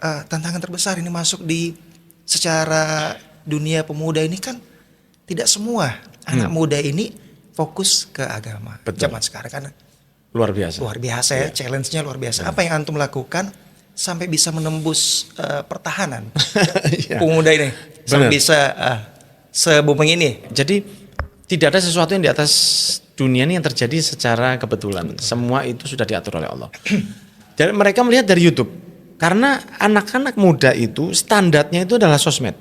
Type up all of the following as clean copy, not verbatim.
tantangan terbesar ini masuk di secara dunia pemuda ini kan tidak semua anak muda ini fokus ke agama. Betul. Zaman sekarang kan Luar biasa. luar biasa ya, challenge-nya luar biasa. Apa yang antum lakukan sampai bisa menembus pertahanan Iya. pemuda ini sampai Benar. bisa se-booming ini? Jadi tidak ada sesuatu yang di atas dunia ini yang terjadi secara kebetulan. Semua itu sudah diatur oleh Allah. Jadi mereka melihat dari YouTube. Karena anak-anak muda itu standarnya itu adalah sosmed.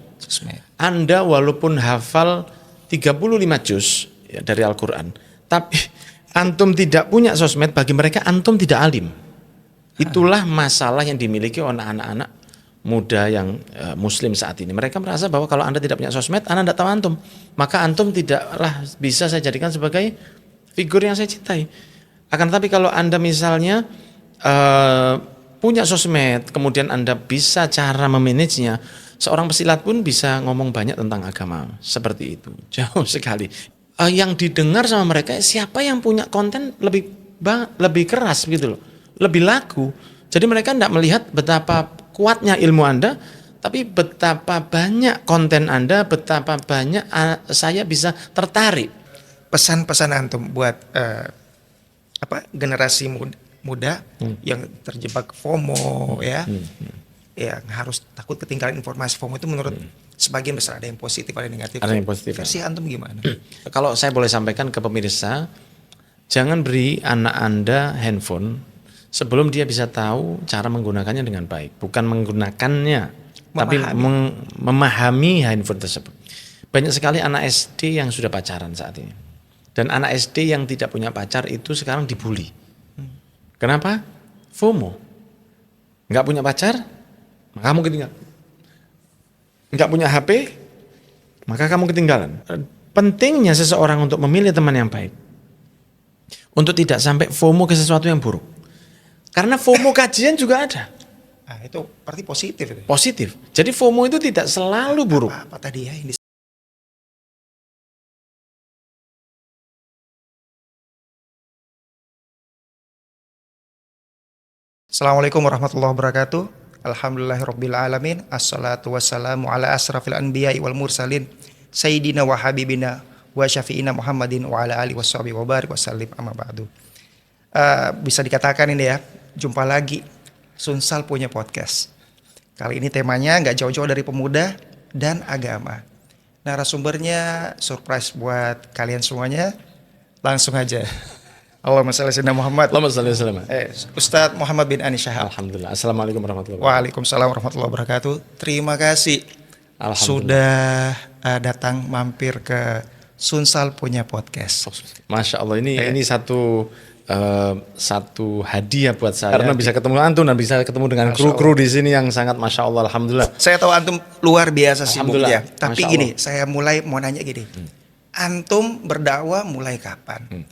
Anda walaupun hafal 35 juz ya, dari Al-Quran, tapi antum tidak punya sosmed, bagi mereka antum tidak alim. Itulah masalah yang dimiliki oleh anak-anak muda yang muslim saat ini. Mereka merasa bahwa kalau Anda tidak punya sosmed, Anda tidak tahu antum. Maka antum tidaklah bisa saya jadikan sebagai figur yang saya cintai. Akan tetapi kalau Anda misalnya punya sosmed, kemudian Anda bisa cara memanagenya, seorang pesilat pun bisa ngomong banyak tentang agama. Seperti itu, jauh sekali. Yang didengar sama mereka, siapa yang punya konten lebih keras gitu loh, lebih laku. Jadi mereka tidak melihat betapa kuatnya ilmu Anda, tapi betapa banyak konten Anda, betapa banyak saya bisa tertarik. Pesan-pesan antum buat generasi muda yang terjebak FOMO yang harus takut ketinggalan informasi. FOMO itu menurut sebagian besar, ada yang positif ada yang negatif. Ada yang positif. Versi antum gimana? Kalau saya boleh sampaikan ke pemirsa, jangan beri anak Anda handphone sebelum dia bisa tahu cara menggunakannya dengan baik. Bukan menggunakannya, tapi memahami handphone tersebut. Banyak sekali anak SD yang sudah pacaran saat ini. Dan anak SD yang tidak punya pacar itu sekarang dibully. Kenapa? FOMO. Nggak punya pacar, maka kamu ketinggalan. Nggak punya HP, maka kamu ketinggalan. Pentingnya seseorang untuk memilih teman yang baik. Untuk tidak sampai FOMO ke sesuatu yang buruk. Karena FOMO kajian juga ada. Nah, itu berarti positif itu. Positif. Jadi FOMO itu tidak selalu buruk. Apa tadi ya? Assalamualaikum warahmatullahi wabarakatuh. Alhamdulillahirrabbilalamin. Assalatu wassalamu ala asrafil anbiya'i wal mursalin Sayyidina wa habibina wa syafi'ina Muhammadin wa ala alihi washabihi wa barik wasallim amma ba'du. Bisa dikatakan ini ya, jumpa lagi Sunsal punya podcast. Kali ini temanya nggak jauh-jauh dari pemuda dan agama. Narasumbernya surprise buat kalian semuanya. Langsung aja. Allahumma shalli ala Muhammad. Allahumma shalli ala Ustadz Muhammad bin Ani Syahab. Alhamdulillah. Assalamualaikum warahmatullahi wabarakatuh. Waalaikumsalam warahmatullahi wabarakatuh. Terima kasih sudah datang mampir ke Sunsal punya podcast. Masya Allah, ini satu hadiah buat saya karena bisa ketemu antum dan bisa ketemu dengan kru-kru di sini yang sangat Masya Allah. Alhamdulillah. Saya tahu antum luar biasa sibuknya. Tapi Masya gini, Allah. saya mau nanya gini. Antum berdakwah mulai kapan?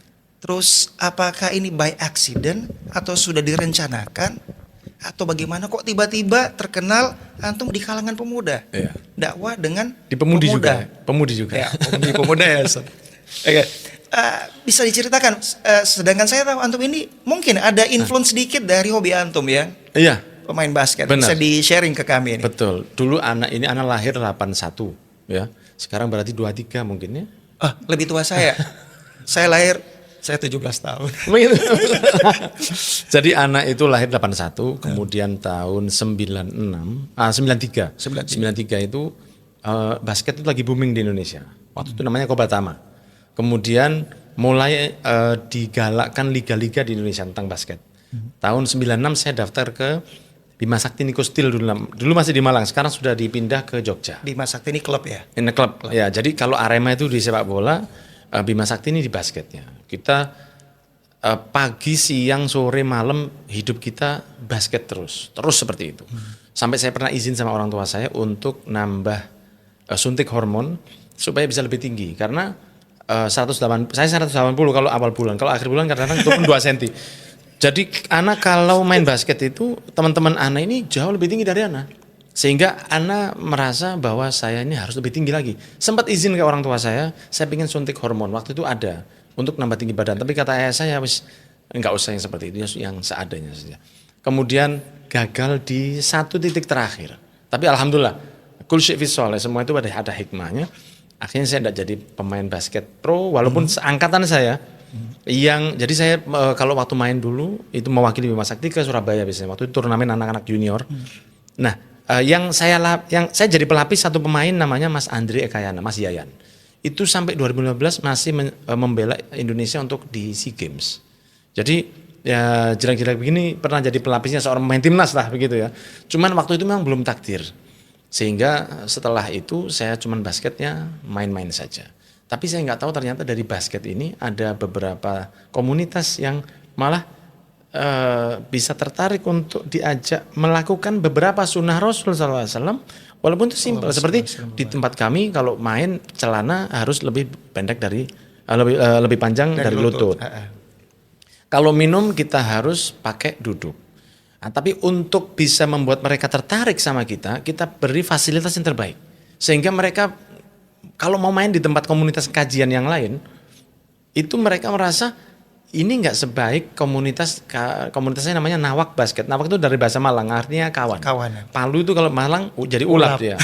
Terus apakah ini by accident atau sudah direncanakan atau bagaimana kok tiba-tiba terkenal antum di kalangan pemuda? Iya. Dakwah dengan Di pemudi pemuda. juga. Pemudi juga. Ya, pemuda ya. Oke. Bisa diceritakan, sedangkan saya tahu antum ini mungkin ada influence sedikit dari hobi antum ya. Iya. Pemain basket. Benar. Bisa di-sharing ke kami ini. Betul. Dulu anak lahir 81 ya. Sekarang berarti 23 mungkin ya. Lebih tua saya. Saya 17 tahun. Jadi anak itu lahir 81, kemudian tahun 93 itu basket itu lagi booming di Indonesia. Waktu itu namanya Kobatama. Kemudian mulai digalakkan liga-liga di Indonesia tentang basket. Tahun 96 saya daftar ke Bima Sakti Niko Steel dulu masih di Malang, sekarang sudah dipindah ke Jogja. Bima Sakti ini klub ya? Ini klub. Ya, jadi kalau Arema itu di sepak bola, Bima Sakti ini di basketnya. Kita pagi, siang, sore, malam hidup kita basket terus seperti itu. Sampai saya pernah izin sama orang tua saya untuk nambah suntik hormon supaya bisa lebih tinggi karena saya 180 kalau awal bulan, kalau akhir bulan kadang-kadang turun 2 cm. Jadi anak kalau main basket itu teman-teman anak ini jauh lebih tinggi dari anak. Sehingga Ana merasa bahwa saya ini harus lebih tinggi lagi. Sempat izin ke orang tua saya ingin suntik hormon. Waktu itu ada untuk nambah tinggi badan. Tapi kata ayah saya, enggak usah yang seperti itu, yang seadanya saja. Kemudian gagal di satu titik terakhir. Tapi alhamdulillah, kul syai' fi sholih, semua itu ada hikmahnya. Akhirnya saya tidak jadi pemain basket pro, walaupun seangkatan saya. Jadi saya kalau waktu main dulu itu mewakili Bima Sakti ke Surabaya biasanya. Waktu itu turnamen anak-anak junior. Nah, yang saya jadi pelapis satu pemain namanya Mas Andri Ekayana, Mas Yayan. Itu sampai 2015 masih membela Indonesia untuk di SEA Games. Jadi ya jelek-jelek begini pernah jadi pelapisnya seorang pemain timnas lah begitu ya. Cuman waktu itu memang belum takdir. Sehingga setelah itu saya cuman basketnya main-main saja. Tapi saya nggak tahu ternyata dari basket ini ada beberapa komunitas yang malah bisa tertarik untuk diajak melakukan beberapa sunnah Rasul SAW. Walaupun itu simpel, seperti di tempat kami kalau main celana harus lebih pendek lebih panjang dari lutut. Kalau minum kita harus pakai duduk. Nah, tapi untuk bisa membuat mereka tertarik sama kita beri fasilitas yang terbaik. Sehingga mereka kalau mau main di tempat komunitas kajian yang lain, itu mereka merasa ini nggak sebaik komunitasnya namanya Nawak Basket. Nawak itu dari bahasa Malang, artinya kawan. Palu itu kalau Malang jadi ulap ya.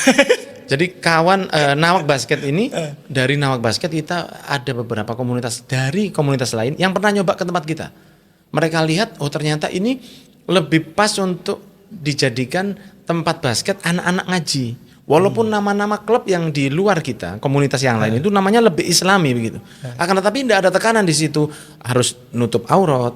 Jadi kawan Nawak Basket ini, dari Nawak Basket kita ada beberapa komunitas dari komunitas lain yang pernah nyoba ke tempat kita. Mereka lihat, oh ternyata ini lebih pas untuk dijadikan tempat basket anak-anak ngaji. Walaupun nama-nama klub yang di luar kita, komunitas yang lain itu namanya lebih islami begitu. Akan tetapi tidak ada tekanan di situ, harus nutup aurat,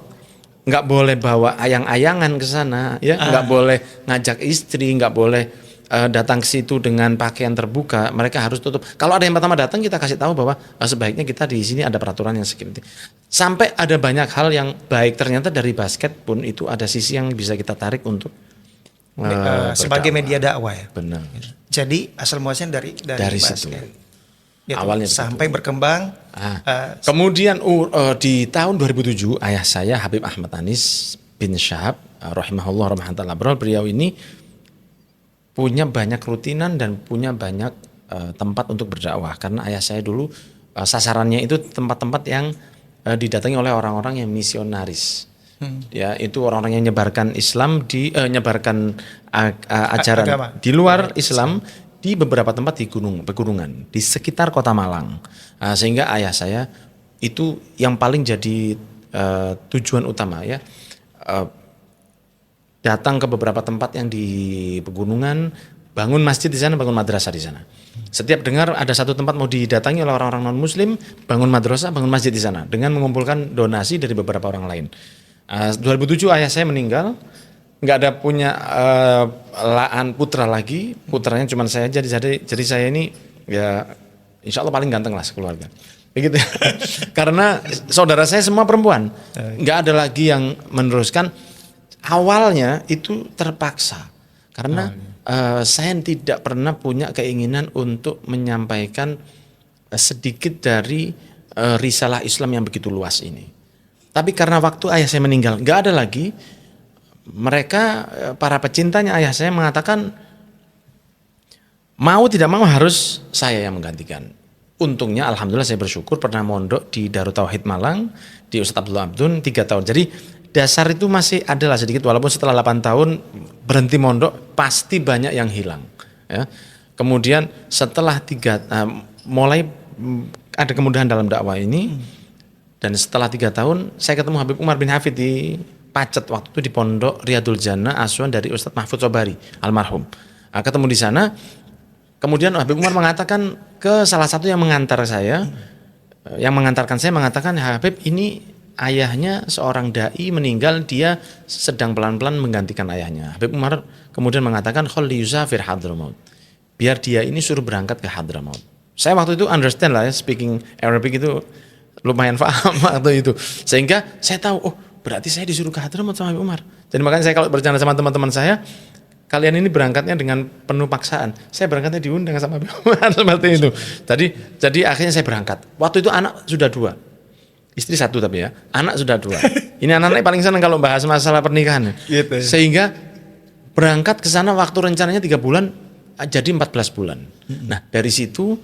nggak boleh bawa ayang-ayangan ke sana, ya, nggak boleh ngajak istri, nggak boleh datang ke situ dengan pakaian terbuka. Mereka harus tutup. Kalau ada yang pertama datang kita kasih tahu bahwa sebaiknya kita di sini ada peraturan yang seperti. Sampai ada banyak hal yang baik ternyata dari basket pun itu ada sisi yang bisa kita tarik untuk sebagai media dakwah ya. Benar. Jadi asal muasalnya dari basket. Situ. Gitu. Awalnya sampai berkembang. Kemudian di tahun 2007 ayah saya Habib Ahmad Anis bin Syahab rahimahullah rahmatan Allah, beliau ini punya banyak rutinan dan punya banyak tempat untuk berdakwah karena ayah saya dulu sasarannya itu tempat-tempat yang didatangi oleh orang-orang yang misionaris. Ya, itu orang-orang yang menyebarkan Islam menyebarkan ajaran agama di luar Islam di beberapa tempat di pegunungan di sekitar Kota Malang. Sehingga ayah saya itu yang paling jadi tujuan utama ya. Datang ke beberapa tempat yang di pegunungan, bangun masjid di sana, bangun madrasah di sana. Setiap dengar ada satu tempat mau didatangi oleh orang-orang non-muslim, bangun madrasah, bangun masjid di sana dengan mengumpulkan donasi dari beberapa orang lain. 2007 ayah saya meninggal, nggak ada punya putra lagi, putranya cuma saya aja. Jadi saya ini ya insya Allah paling ganteng lah sekeluarga. Begitu. Karena saudara saya semua perempuan, nggak ada lagi yang meneruskan. Awalnya itu terpaksa karena saya tidak pernah punya keinginan untuk menyampaikan sedikit dari risalah Islam yang begitu luas ini. Tapi karena waktu ayah saya meninggal nggak ada lagi, mereka para pecintanya ayah saya mengatakan mau tidak mau harus saya yang menggantikan. Untungnya alhamdulillah saya bersyukur pernah mondok di Darut Tauhid Malang di Ustadz Abdullah Abdun 3 tahun. Jadi dasar itu masih adalah sedikit, walaupun setelah 8 tahun berhenti mondok pasti banyak yang hilang ya. Kemudian setelah mulai ada kemudahan dalam dakwah ini, dan setelah 3 tahun saya ketemu Habib Umar bin Hafid di Pacet, waktu itu di Pondok Riyadul Jannah asuhan dari Ustadz Mahfud Sobari almarhum. Ketemu di sana, kemudian Habib Umar mengatakan ke salah satu yang mengantarkan saya mengatakan, Habib ini ayahnya seorang dai meninggal, dia sedang pelan-pelan menggantikan ayahnya. Habib Umar kemudian mengatakan khalli yusafir Hadramaut, biar dia ini suruh berangkat ke Hadramaut. Saya waktu itu understand lah ya, speaking Arabic itu lumayan paham waktu itu, sehingga saya tahu oh berarti saya disuruh ke Hadramaut sama Habib Umar. Jadi makanya saya kalau bercanda sama teman-teman saya, kalian ini berangkatnya dengan penuh paksaan, saya berangkatnya diundang sama Habib Umar seperti itu. Jadi akhirnya saya berangkat. Waktu itu anak sudah 2. Istri 1 tapi ya, anak sudah 2. Ini anak-anak paling senang kalau bahas masalah pernikahan. Gitu. Sehingga berangkat ke sana waktu rencananya 3 bulan jadi 14 bulan. Nah dari situ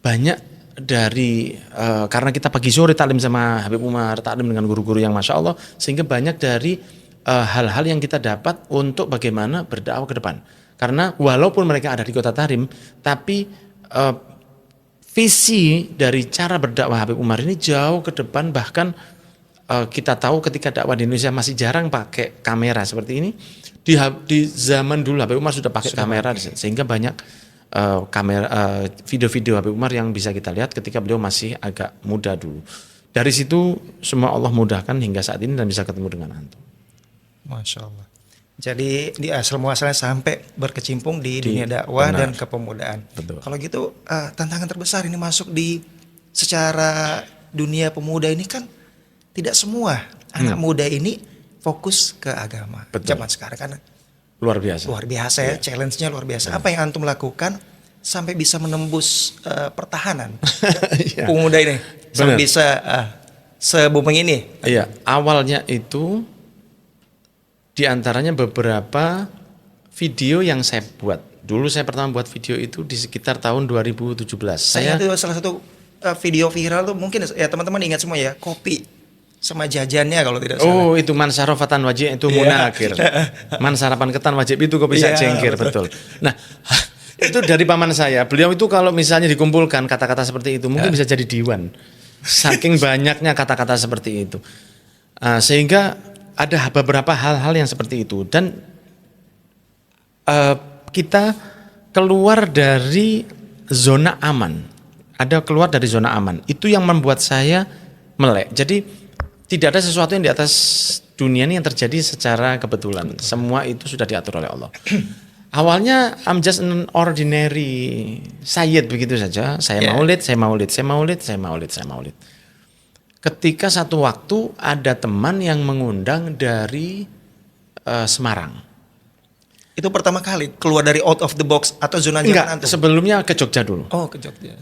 banyak dari karena kita pagi sore taklim sama Habib Umar, taklim dengan guru-guru yang masya Allah, sehingga banyak dari hal-hal yang kita dapat untuk bagaimana berdakwah ke depan. Karena walaupun mereka ada di Kota Tahrim, tapi visi dari cara berdakwah Habib Umar ini jauh ke depan. Bahkan kita tahu ketika dakwah di Indonesia masih jarang pakai kamera seperti ini. Di zaman dulu Habib Umar sudah pakai kamera, sehingga banyak video-video Habib Umar yang bisa kita lihat ketika beliau masih agak muda dulu. Dari situ semua Allah mudahkan hingga saat ini dan bisa ketemu dengan antum. Masya Allah. Jadi di asal muasalnya sampai berkecimpung di dunia dakwah dan kepemudaan. Betul. Kalau gitu tantangan terbesar ini masuk di secara dunia pemuda ini kan tidak semua anak muda ini fokus ke agama. Betul. Zaman sekarang kan Luar biasa. luar biasa ya, challenge-nya luar biasa. Apa yang antum lakukan sampai bisa menembus pertahanan pemuda ini sampai bisa se-booming ini? Iya, awalnya itu di antaranya beberapa video yang saya buat. Dulu saya pertama buat video itu di sekitar tahun 2017. Saya itu salah satu video viral tuh mungkin ya teman-teman ingat semua ya, kopi sama jajannya kalau tidak salah. Oh, itu man sarofatan wajib itu munakir. Man sarapan ketan wajib itu kopi sak cengkir, betul. Nah, itu dari paman saya. Beliau itu kalau misalnya dikumpulkan kata-kata seperti itu mungkin bisa jadi diwan. Saking banyaknya kata-kata seperti itu. Sehingga ada beberapa hal-hal yang seperti itu dan kita keluar dari zona aman. Ada keluar dari zona aman. Itu yang membuat saya melek. Jadi tidak ada sesuatu yang di atas dunia ini yang terjadi secara kebetulan. Semua itu sudah diatur oleh Allah. Awalnya I'm just an ordinary sayyid begitu saja. Saya maulid. Ketika satu waktu ada teman yang mengundang dari Semarang. Itu pertama kali keluar dari out of the box atau zona nyaman antum? Sebelumnya ke Jogja dulu. Oh, ke Jogja.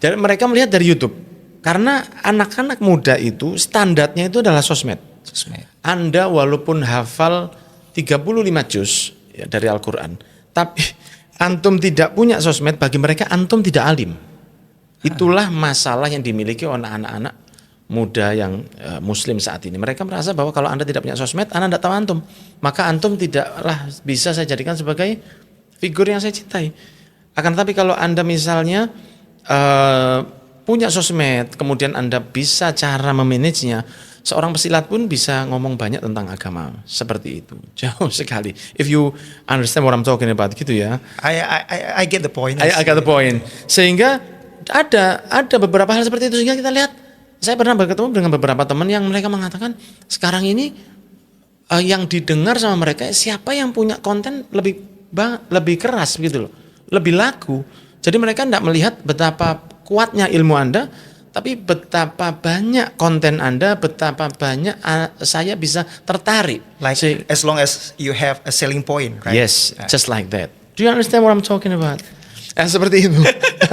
Jadi mereka melihat dari YouTube. Karena anak-anak muda itu standarnya itu adalah sosmed. Anda walaupun hafal 35 juz ya, dari Al-Quran, tapi antum tidak punya sosmed, bagi mereka antum tidak alim. Itulah masalah yang dimiliki oleh anak-anak muda yang muslim saat ini. Mereka merasa bahwa kalau Anda tidak punya sosmed, Anda tidak tahu antum. Maka antum tidaklah bisa saya jadikan sebagai figur yang saya cintai. Akan tetapi kalau Anda misalnya punya sosmed, kemudian Anda bisa cara memanagenya, seorang pesilat pun bisa ngomong banyak tentang agama seperti itu. Jauh sekali. If you understand what I'm talking about gitu ya. I get the point. I get the point. Sehingga ada beberapa hal seperti itu sehingga kita lihat. Saya pernah bertemu dengan beberapa teman yang mereka mengatakan sekarang ini yang didengar sama mereka siapa yang punya konten lebih keras gitu loh, lebih laku. Jadi mereka tidak melihat betapa kuatnya ilmu Anda, tapi betapa banyak konten Anda, betapa banyak saya bisa tertarik. Like as long as you have a selling point, right? Yes, just like that. Do you understand what I'm talking about? Seperti itu.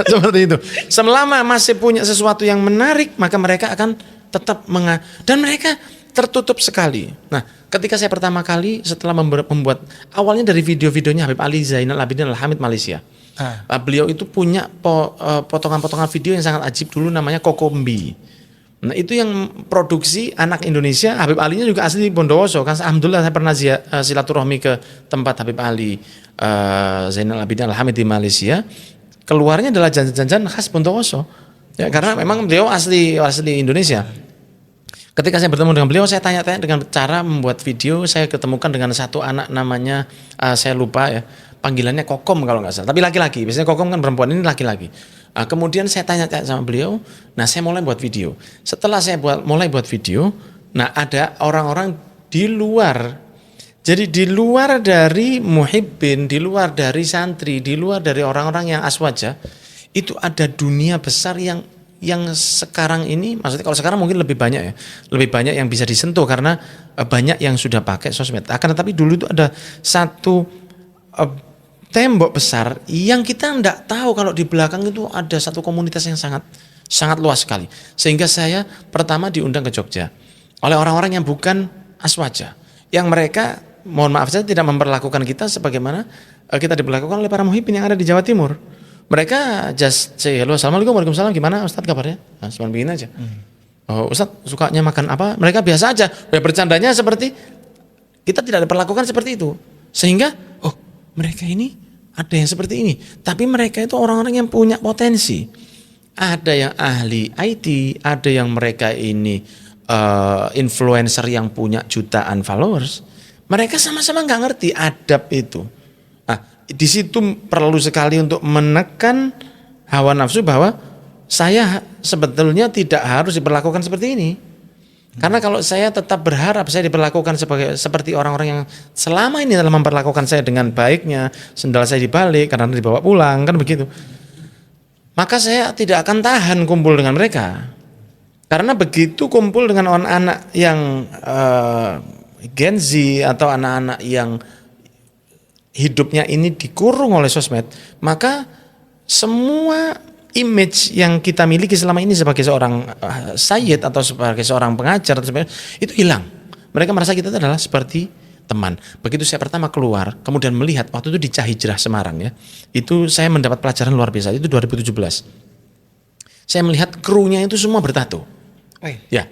Seperti itu. Selama masih punya sesuatu yang menarik, maka mereka akan tetap dan mereka tertutup sekali. Nah, ketika saya pertama kali setelah membuat awalnya dari video-videonya Habib Ali Zainal Abidin Al-Hamid Malaysia. Beliau itu punya potongan-potongan video yang sangat ajib dulu namanya Kokombi. Nah, itu yang produksi anak Indonesia. Habib Alinya juga asli Bondowoso kan. Alhamdulillah saya pernah silaturahmi ke tempat Habib Ali Zainal Abidin Al-Hamid di Malaysia. Keluarnya adalah jajan-jajan khas Bondowoso. Ya, karena memang beliau asli Indonesia. Ketika saya bertemu dengan beliau, saya tanya-tanya dengan cara membuat video. Saya ketemukan dengan satu anak namanya saya lupa ya, panggilannya Kokom kalau nggak salah. Tapi laki-laki. Biasanya Kokom kan perempuan, ini laki-laki. Kemudian saya tanya-tanya sama beliau. Nah, saya mulai buat video. Setelah saya mulai buat video, nah ada orang-orang di luar. Jadi di luar dari muhibbin, di luar dari santri, di luar dari orang-orang yang aswaja, itu ada dunia besar yang sekarang ini, maksudnya kalau sekarang mungkin lebih banyak ya, lebih banyak yang bisa disentuh karena banyak yang sudah pakai sosmed. Akan tetapi dulu itu ada satu tembok besar yang kita tidak tahu kalau di belakang itu ada satu komunitas yang sangat luas sekali. Sehingga saya pertama diundang ke Jogja oleh orang-orang yang bukan aswaja, yang mereka mohon maaf saya tidak memperlakukan kita sebagaimana kita diperlakukan oleh para muhibbin yang ada di Jawa Timur. Mereka just say hello, assalamualaikum, waalaikumsalam, gimana Ustadz kabarnya? Nah, cuma begini aja. Oh, Ustadz sukanya makan apa? Mereka biasa aja, ya bercandanya seperti Kita tidak diperlakukan seperti itu. Sehingga, oh mereka ini ada yang seperti ini. Tapi mereka itu orang-orang yang punya potensi. Ada yang ahli IT, ada yang mereka ini influencer yang punya jutaan followers. Mereka sama-sama nggak ngerti adab itu. Nah, di situ perlu sekali untuk menekan hawa nafsu bahwa saya sebetulnya tidak harus diperlakukan seperti ini. Karena kalau saya tetap berharap saya diperlakukan seperti orang-orang yang selama ini telah memperlakukan saya dengan baiknya, sendal saya dibalik karena dibawa pulang, kan begitu. Maka saya tidak akan tahan kumpul dengan mereka. Karena begitu kumpul dengan anak-anak yang Gen Z atau anak-anak yang hidupnya ini dikurung oleh sosmed, maka semua image yang kita miliki selama ini sebagai seorang sayyid atau sebagai seorang pengajar itu hilang. Mereka merasa kita itu adalah seperti teman. Begitu saya pertama keluar, kemudian melihat waktu itu di Cahijrah Semarang ya, itu saya mendapat pelajaran luar biasa. Itu 2017. Saya melihat krunya itu semua bertato. Ya,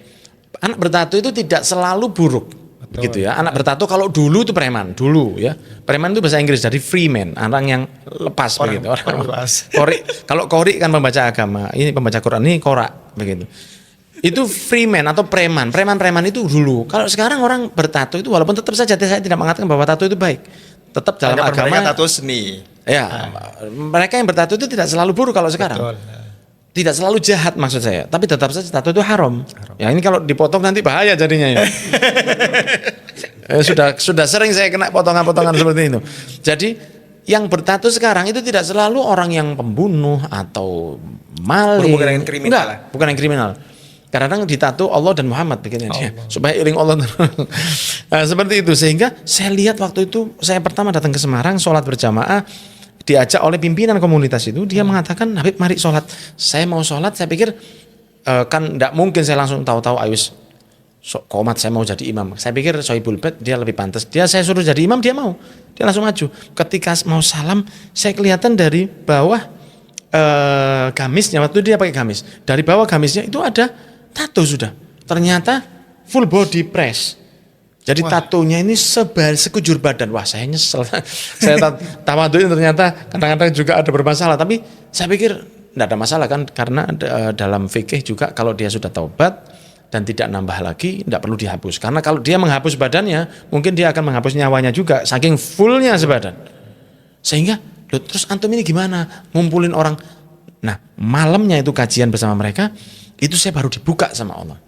anak bertato itu tidak selalu buruk. Begitu ya. Anak bertato kalau dulu itu preman, dulu ya. Preman itu bahasa Inggris dari free man, orang yang lepas begitu. Orang kori, kalau kori kan pembaca agama, ini pembaca Quran, ini korak begitu. Itu free man atau preman. Preman-preman itu dulu. Kalau sekarang orang bertato itu walaupun tetap saja saya tidak mengatakan bahwa tato itu baik. Tetap dalam agama tato seni. Ya, mereka yang bertato itu tidak selalu buruk kalau sekarang. Betul. Tidak selalu jahat maksud saya, tapi tetap saja tato itu haram. Ya ini kalau dipotong nanti bahaya jadinya ya. Sudah sering saya kena potongan-potongan seperti itu. Jadi yang bertato sekarang itu tidak selalu orang yang pembunuh atau maling. Bukan yang kriminal. Enggak, bukan yang kriminal. Kadang-kadang ditato Allah dan Muhammad bikinnya dia, supaya iring Allah. Nah, seperti itu sehingga saya lihat waktu itu saya pertama datang ke Semarang sholat berjamaah. Diajak oleh pimpinan komunitas itu, dia mengatakan, Habib mari sholat. Saya mau sholat, saya pikir kan tidak mungkin saya langsung tahu-tahu Ayus komat saya mau jadi imam. Saya pikir Sohibul Bait dia lebih pantas. Saya suruh jadi imam, dia mau. Dia langsung maju. Ketika mau salam, saya kelihatan dari bawah gamisnya, waktu dia pakai gamis. Dari bawah gamisnya itu ada tato sudah. Ternyata full body press. Jadi tatonya ini sekujur badan. Wah saya nyesel. Saya tawaduin ternyata kadang-kadang juga ada bermasalah. Tapi saya pikir tidak ada masalah kan. Karena dalam fikih juga kalau dia sudah taubat dan tidak nambah lagi, tidak perlu dihapus. Karena kalau dia menghapus badannya, mungkin dia akan menghapus nyawanya juga. Saking fullnya sebadan. Sehingga, terus antum ini gimana? Ngumpulin orang. Nah malamnya itu kajian bersama mereka, itu saya baru dibuka sama Allah.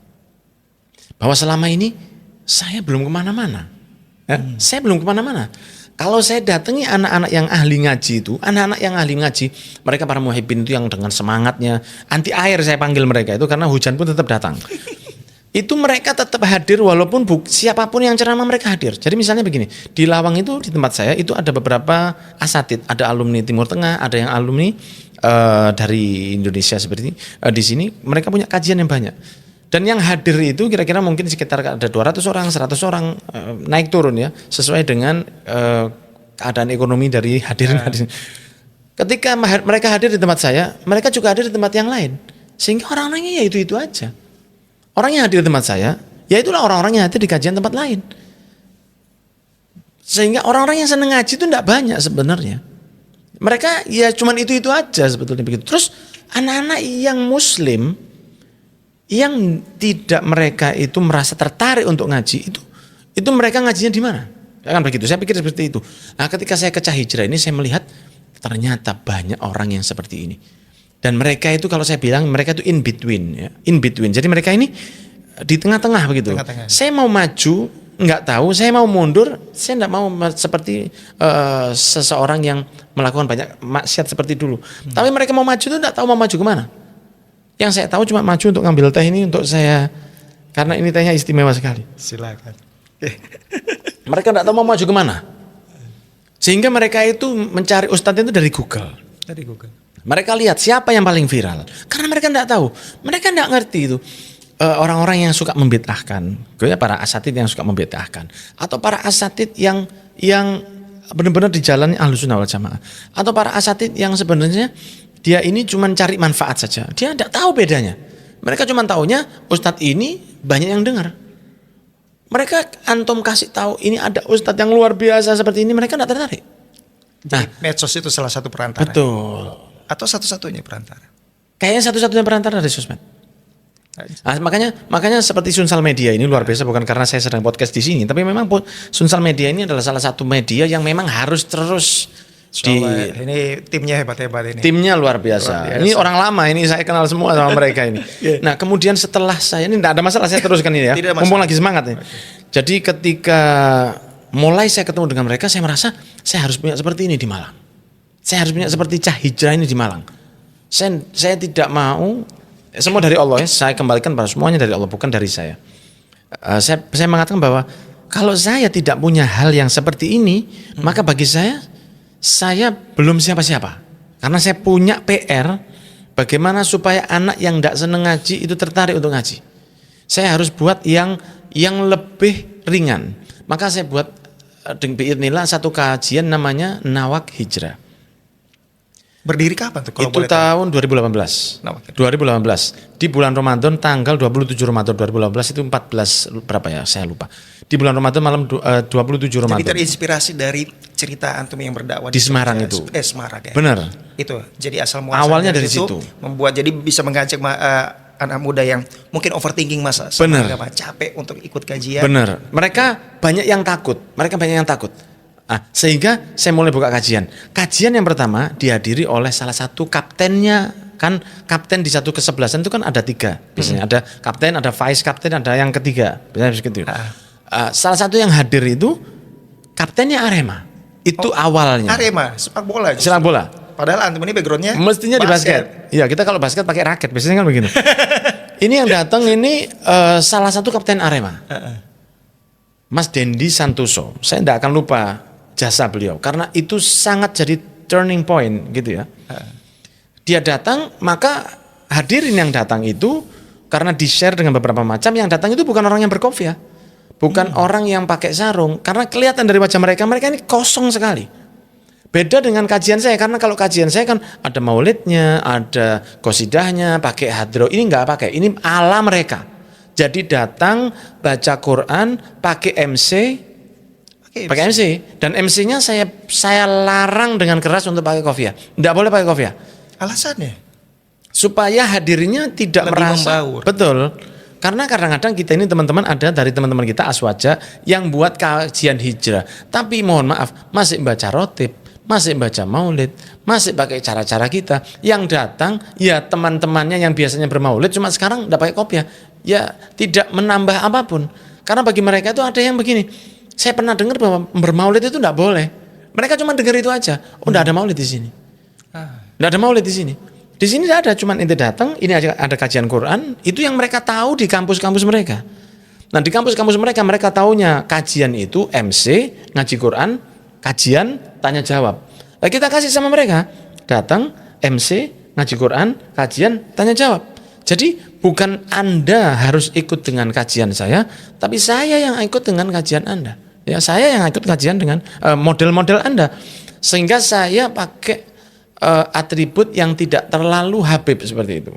Bahwa selama ini, saya belum kemana-mana. Saya belum kemana-mana. Kalau saya datangi anak-anak yang ahli ngaji itu, anak-anak yang ahli ngaji, mereka para muhibbin itu yang dengan semangatnya, anti air saya panggil mereka itu karena hujan pun tetap datang. Itu mereka tetap hadir walaupun siapapun yang ceramah mereka hadir. Jadi misalnya begini, di Lawang itu di tempat saya itu ada beberapa asatid, ada alumni Timur Tengah, ada yang alumni dari Indonesia seperti ini. Di sini mereka punya kajian yang banyak. Dan yang hadir itu kira-kira mungkin sekitar ada 200 orang, 100 orang naik turun ya, sesuai dengan keadaan ekonomi dari hadirin. Ketika mereka hadir di tempat saya, mereka juga hadir di tempat yang lain. Sehingga orang-orangnya ya itu aja. Orang yang hadir di tempat saya, ya itulah orang-orang yang hadir di kajian tempat lain. Sehingga orang-orang yang senang ngaji itu tidak banyak sebenarnya. Mereka ya cuman itu aja sebetulnya begitu. Terus anak-anak yang muslim yang tidak mereka itu merasa tertarik untuk ngaji itu mereka ngajinya di mana? Kan begitu. Saya pikir seperti itu. Nah, ketika saya ke Cahijrah ini saya melihat ternyata banyak orang yang seperti ini. Dan mereka itu kalau saya bilang mereka itu in between ya. In between. Jadi mereka ini di tengah-tengah begitu. Tengah-tengah. Saya mau maju nggak tahu, saya mau mundur, saya tidak mau seperti seseorang yang melakukan banyak maksiat seperti dulu. Tapi mereka mau maju itu tidak tahu mau maju kemana. Yang saya tahu cuma maju untuk ngambil teh ini untuk saya, karena ini tehnya istimewa sekali. Silakan. Mereka tidak tahu mau maju kemana. Sehingga mereka itu mencari ustadz itu dari Google. Dari Google. Mereka lihat siapa yang paling viral. Karena mereka tidak tahu. Mereka tidak ngerti itu. Orang-orang yang suka membid'ahkan. Para asatid yang suka membid'ahkan. Atau para asatid yang benar-benar di jalan Ahlussunnah wal Jamaah. Atau para asatid yang sebenarnya dia ini cuma cari manfaat saja. Dia tidak tahu bedanya. Mereka cuma taunya ustadz ini banyak yang dengar. Mereka antum kasih tahu ini ada ustadz yang luar biasa seperti ini, mereka tidak tertarik. Nah, medsos itu salah satu perantara. Betul. Atau satu-satunya perantara. Kayaknya satu-satunya perantara dari sosmed. Nah, makanya seperti Sunsal Media ini luar biasa, bukan karena saya sedang podcast di sini, tapi memang Sunsal Media ini adalah salah satu media yang memang harus terus ini timnya hebat-hebat ini. Timnya luar biasa. Ini orang lama ini, saya kenal semua sama mereka ini. Nah, kemudian setelah saya ini tidak ada masalah, saya teruskan ini ya. Mumpung lagi semangat nih. Jadi ketika mulai saya ketemu dengan mereka, saya merasa saya harus punya seperti ini di Malang. Saya harus punya seperti Cah Hijrah ini di Malang. Saya tidak mau, semua dari Allah ya, saya kembalikan pada semuanya dari Allah, bukan dari saya. Saya mengatakan bahwa kalau saya tidak punya hal yang seperti ini, maka bagi saya belum siapa-siapa. Karena saya punya PR, bagaimana supaya anak yang tidak senang ngaji itu tertarik untuk ngaji. Saya harus buat yang lebih ringan. Maka saya buat biidznillah satu kajian namanya Nawak Hijrah. Berdiri kapan tuh? Itu tahun 2018. 2018 di bulan Ramadan tanggal 27 Ramadan 2018 itu 14 berapa ya? Saya lupa. Di bulan Ramadan malam 27 Ramadan. Jadi terinspirasi dari cerita antum yang berdakwah di Semarang itu. Semarang ya. Benar. Itu. Jadi asal muasalnya awalnya dari situ membuat jadi bisa mengajak anak muda yang mungkin overthinking masa agama, capek untuk ikut kajian. Benar. Mereka banyak yang takut. Sehingga saya mulai buka kajian. Kajian yang pertama dihadiri oleh salah satu kaptennya, kan kapten di satu kesebelasan itu kan ada 3 biasanya. Ada kapten, ada vice kapten, ada yang ketiga. Biasanya begitu. Salah satu yang hadir itu kaptennya Arema. Itu awalnya. Arema, sepak bola. Sepak bola. Padahal antum ini backgroundnya mestinya di basket. Iya, kita kalau basket pakai raket, biasanya kan begini. Ini yang datang ini salah satu kapten Arema. Mas Dendi Santoso. Saya tidak akan lupa jasa beliau karena itu sangat jadi turning point gitu ya. Dia datang, maka hadirin yang datang itu karena di-share dengan beberapa macam, yang datang itu bukan orang yang berkopiah, bukan orang yang pakai sarung, karena kelihatan dari wajah mereka ini kosong sekali. Beda dengan kajian saya, karena kalau kajian saya kan ada maulidnya, ada qosidahnya, pakai hadro, ini nggak pakai, ini ala mereka. Jadi datang baca Quran, pakai MC, dan MC-nya saya larang dengan keras untuk pakai kopiah. Tidak boleh pakai kopiah. Alasannya? Supaya hadirnya tidak lebih merasa membaur. Betul. Karena kadang-kadang kita ini teman-teman, ada dari teman-teman kita Aswaja yang buat kajian hijrah, tapi mohon maaf masih baca rotib, masih baca maulid, masih pakai cara-cara kita. Yang datang ya teman-temannya yang biasanya bermaulid, cuma sekarang tidak pakai kopiah. Ya tidak menambah apapun. Karena bagi mereka itu ada yang begini. Saya pernah dengar bahwa bermaulid itu tidak boleh. Mereka cuma dengar itu aja. Oh, tidak ada maulid di sini. Tidak ada maulid di sini. Di sini tidak ada, cuman inti datang, ini ada kajian Quran, itu yang mereka tahu di kampus-kampus mereka. Nah, di kampus-kampus mereka taunya kajian itu MC, ngaji Quran, kajian, tanya jawab. Nah, kita kasih sama mereka, datang, MC, ngaji Quran, kajian, tanya jawab. Jadi bukan Anda harus ikut dengan kajian saya, tapi saya yang ikut dengan kajian Anda. Ya, saya yang ikut kajian dengan model-model Anda. Sehingga saya pakai atribut yang tidak terlalu habib seperti itu.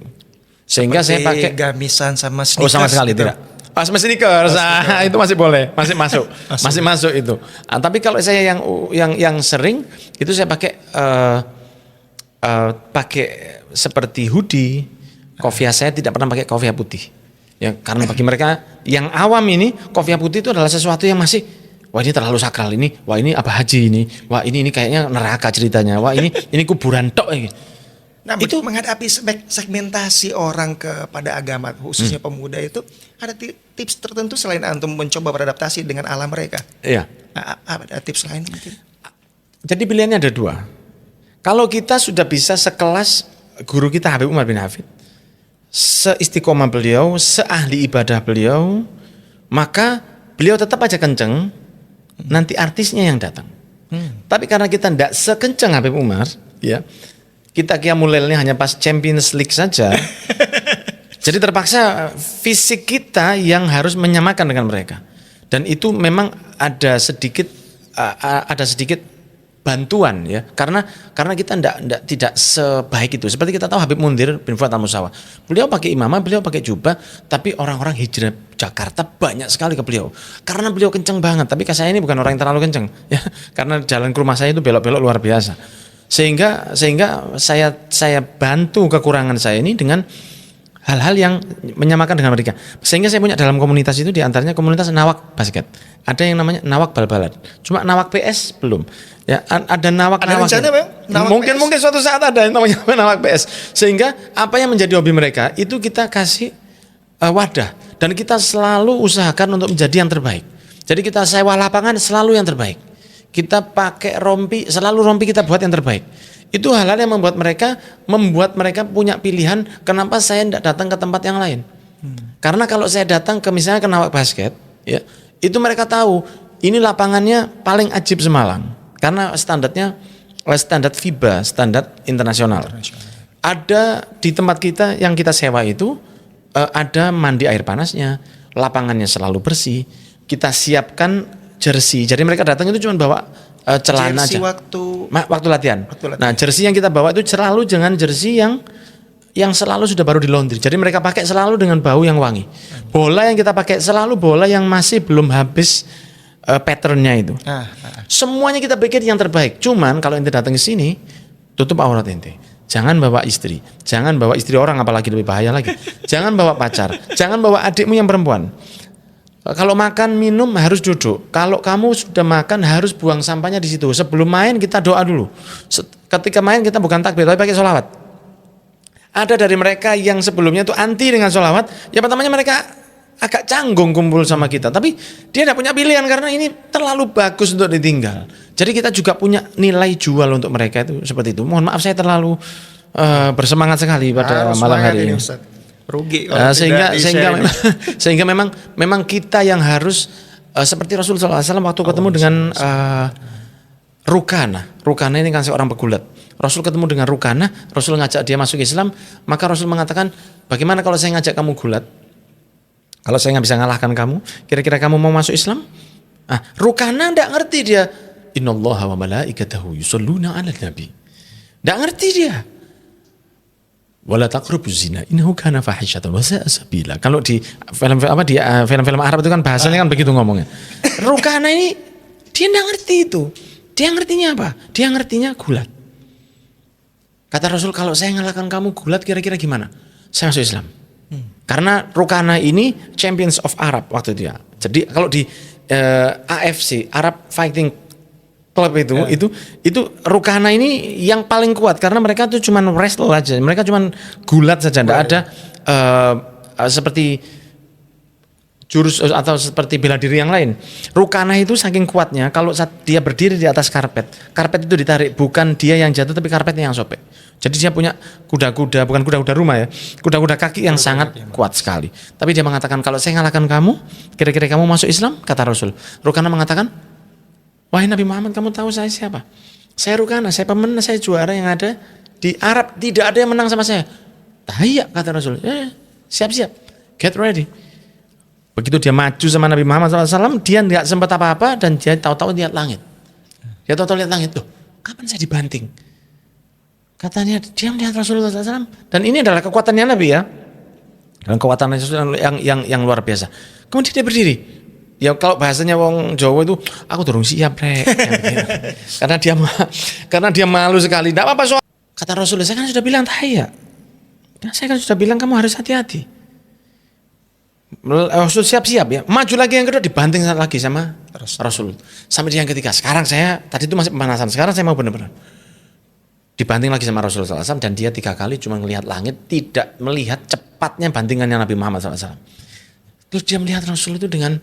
Sehingga seperti saya pakai gamisan sama sneakers. Oh, sama sekali gitu. Tidak. Sama sneakers, itu masih boleh, masih masuk, masih masuk itu. Tapi kalau saya yang sering itu saya pakai pakai seperti hoodie. Kopiah saya tidak pernah pakai kopiah putih. Ya, karena bagi mereka yang awam ini kopiah putih itu adalah sesuatu yang masih, wah ini terlalu sakral, ini wah ini apa haji ini, wah ini kayaknya neraka ceritanya, wah ini kuburan tok ini. Nah, itu menghadapi segmentasi orang kepada agama khususnya pemuda itu ada tips tertentu selain antum mencoba beradaptasi dengan alam mereka. Iya. Nah, ada tips lain mungkin? Jadi pilihannya ada 2. Kalau kita sudah bisa sekelas guru kita Habib Umar bin Hafid, seistiqomah beliau, seahli ibadah beliau, maka beliau tetap aja kenceng, nanti artisnya yang datang. Tapi karena kita tidak sekenceng Habib Umar, ya, kita qiyamul lailnya hanya pas Champions League saja. Jadi terpaksa fisik kita yang harus menyamakan dengan mereka. Dan itu memang ada sedikit bantuan ya, karena kita tidak sebaik itu. Seperti kita tahu Habib Munzir bin Fuad Al-Musawa, beliau pakai imamah, beliau pakai jubah, tapi orang-orang hijrah Jakarta banyak sekali ke beliau karena beliau kenceng banget. Tapi saya ini bukan orang yang terlalu kenceng ya, karena jalan ke rumah saya itu belok-belok luar biasa, sehingga saya bantu kekurangan saya ini dengan hal-hal yang menyamakan dengan mereka. Sehingga saya punya dalam komunitas itu diantaranya komunitas nawak basket. Ada yang namanya nawak bal-balan. Cuma nawak PS belum. Ya, ada nawak. Ada rencana, Bang? Mungkin suatu saat ada yang namanya nawak PS. Sehingga apa yang menjadi hobi mereka itu kita kasih wadah dan kita selalu usahakan untuk menjadi yang terbaik. Jadi kita sewa lapangan selalu yang terbaik. Kita pakai rompi, selalu rompi kita buat yang terbaik. Itu hal-hal yang membuat mereka punya pilihan kenapa saya tidak datang ke tempat yang lain. Karena kalau saya datang ke misalnya ke nawak basket, ya, itu mereka tahu ini lapangannya paling ajib Semalang. Karena standarnya standar FIBA, standar internasional. Ada di tempat kita yang kita sewa itu ada mandi air panasnya, lapangannya selalu bersih. Kita siapkan jersey. Jadi mereka datang itu cuma bawa celana jersey aja. Waktu latihan. Nah, jersey yang kita bawa itu selalu dengan jersey yang selalu sudah baru di laundry. Jadi mereka pakai selalu dengan bau yang wangi. Bola yang kita pakai selalu bola yang masih belum habis patternnya itu. Semuanya kita bikin yang terbaik. Cuman kalau ente datang ke sini, tutup aurat ente. Jangan bawa istri. Jangan bawa istri orang, apalagi lebih bahaya lagi. Jangan bawa pacar. Jangan bawa adikmu yang perempuan. Kalau makan minum harus duduk. Kalau kamu sudah makan harus buang sampahnya di situ. Sebelum main kita doa dulu. Ketika main kita bukan takbir tapi pakai sholawat. Ada dari mereka yang sebelumnya itu anti dengan sholawat. Ya pertamanya mereka agak canggung kumpul sama kita. Tapi dia tidak punya pilihan karena ini terlalu bagus untuk ditinggal. Jadi kita juga punya nilai jual untuk mereka itu seperti itu. Mohon maaf saya terlalu bersemangat sekali pada malam hari ini. Rugi sehingga memang kita yang harus seperti Rasulullah SAW waktu ketemu dengan Rukana ini kan seorang pegulat. Rasul ketemu dengan Rukana, Rasul ngajak dia masuk Islam, maka Rasul mengatakan, bagaimana kalau saya ngajak kamu gulat? Kalau saya nggak bisa ngalahkan kamu, kira-kira kamu mau masuk Islam? Rukana nggak ngerti dia. Innallaha wa malaikatahu yusholluna 'alan nabi. Nggak ngerti dia. Wala taqrabuz zina innahu kana fahishatan wa sa'a sabila. Kalau di film-film Arab itu kan bahasanya kan begitu ngomongnya. Rukana ini dia enggak ngerti itu. Dia ngertinya apa? Dia ngertinya gulat. Kata Rasul, kalau saya ngalahkan kamu gulat kira-kira gimana? Saya masuk Islam. Karena Rukana ini Champions of Arab waktu itu ya. Jadi kalau di AFC Arab Fighting Klub itu Rukana ini yang paling kuat karena mereka tuh cuman wrestle aja, mereka cuman gulat saja, tidak ada seperti jurus atau seperti bela diri yang lain. Rukana itu saking kuatnya kalau saat dia berdiri di atas karpet itu ditarik, bukan dia yang jatuh tapi karpetnya yang sobek. Jadi dia punya kuda-kuda, bukan kuda-kuda rumah ya, kuda-kuda kaki yang sangat kuat sekali. Tapi dia mengatakan kalau saya ngalahkan kamu, kira-kira kamu masuk Islam? Kata Rasul. Rukana mengatakan, wahai Nabi Muhammad, kamu tahu saya siapa? Saya Rukana, saya pemenang, saya juara yang ada di Arab. Tidak ada yang menang sama saya. Tahiyya, kata Rasul. Siap-siap, get ready. Begitu dia maju sama Nabi Muhammad SAW, dia tidak sempat apa-apa dan dia tahu-tahu lihat langit. Dia tahu-tahu lihat langit. Tuh, kapan saya dibanting? Katanya dia melihat Rasulullah SAW. Dan ini adalah kekuatannya Nabi ya. Dan kekuatan yang luar biasa. Kemudian dia berdiri. Ya kalau bahasanya wong Jawa itu aku durung siap rek. Karena dia malu sekali. Tidak apa-apa soal. Kata Rasulullah, saya kan sudah bilang tahiyya. Saya kan sudah bilang kamu harus hati-hati. Rasul siap-siap ya. Maju lagi yang kedua dibanting lagi sama Rasul. Sampai yang ketiga. Sekarang saya tadi itu masih pemanasan. Sekarang saya mau benar-benar. Dibanting lagi sama Rasulullah SAW dan dia 3 kali cuma melihat langit, tidak melihat cepatnya bantingannya Nabi Muhammad SAW. Terus dia melihat Rasul itu dengan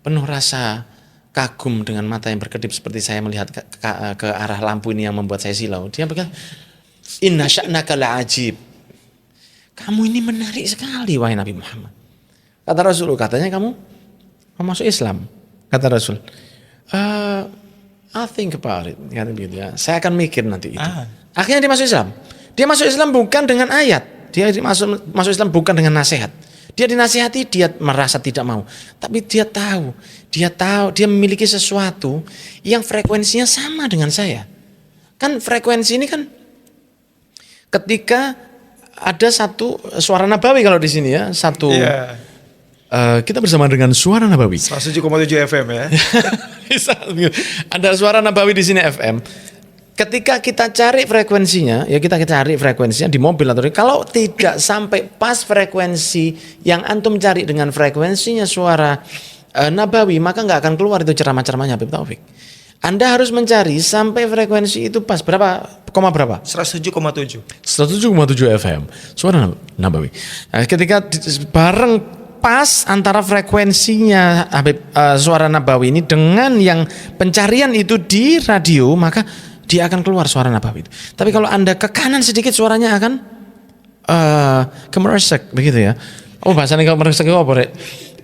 penuh rasa kagum dengan mata yang berkedip seperti saya melihat ke arah lampu ini yang membuat saya silau. Dia berkata, inna sya'naka la'ajib. Kamu ini menarik sekali wahai Nabi Muhammad. Kata Rasul, katanya kamu mau masuk Islam. Kata Rasul, I'll think about it. Gitu ya. Saya akan mikir nanti itu. Akhirnya dia masuk Islam. Dia masuk Islam bukan dengan ayat. Dia masuk Islam bukan dengan nasihat. Dia dinasihati, dia merasa tidak mau. Tapi dia memiliki sesuatu yang frekuensinya sama dengan saya. Kan frekuensi ini kan ketika ada satu suara nabawi kalau di sini ya, satu kita bersama dengan suara nabawi. 107,7 FM ya. Bisa. Ada suara nabawi di sini FM. Ketika kita cari frekuensinya, ya kita cari frekuensinya di mobil atau kalau tidak sampai pas frekuensi yang antum cari dengan frekuensinya suara nabawi, maka nggak akan keluar itu ceramah-ceramahnya Habib Taufik. Anda harus mencari sampai frekuensi itu pas berapa, koma berapa? 107,7. 107,7 FM. Suara nabawi. Nah, ketika bareng pas antara frekuensinya Habib suara nabawi ini dengan yang pencarian itu di radio, maka dia akan keluar suara nabawi itu. Tapi kalau Anda ke kanan sedikit suaranya akan kemeresek begitu ya. Oh, bahasanya kemeresek itu apa, Rek?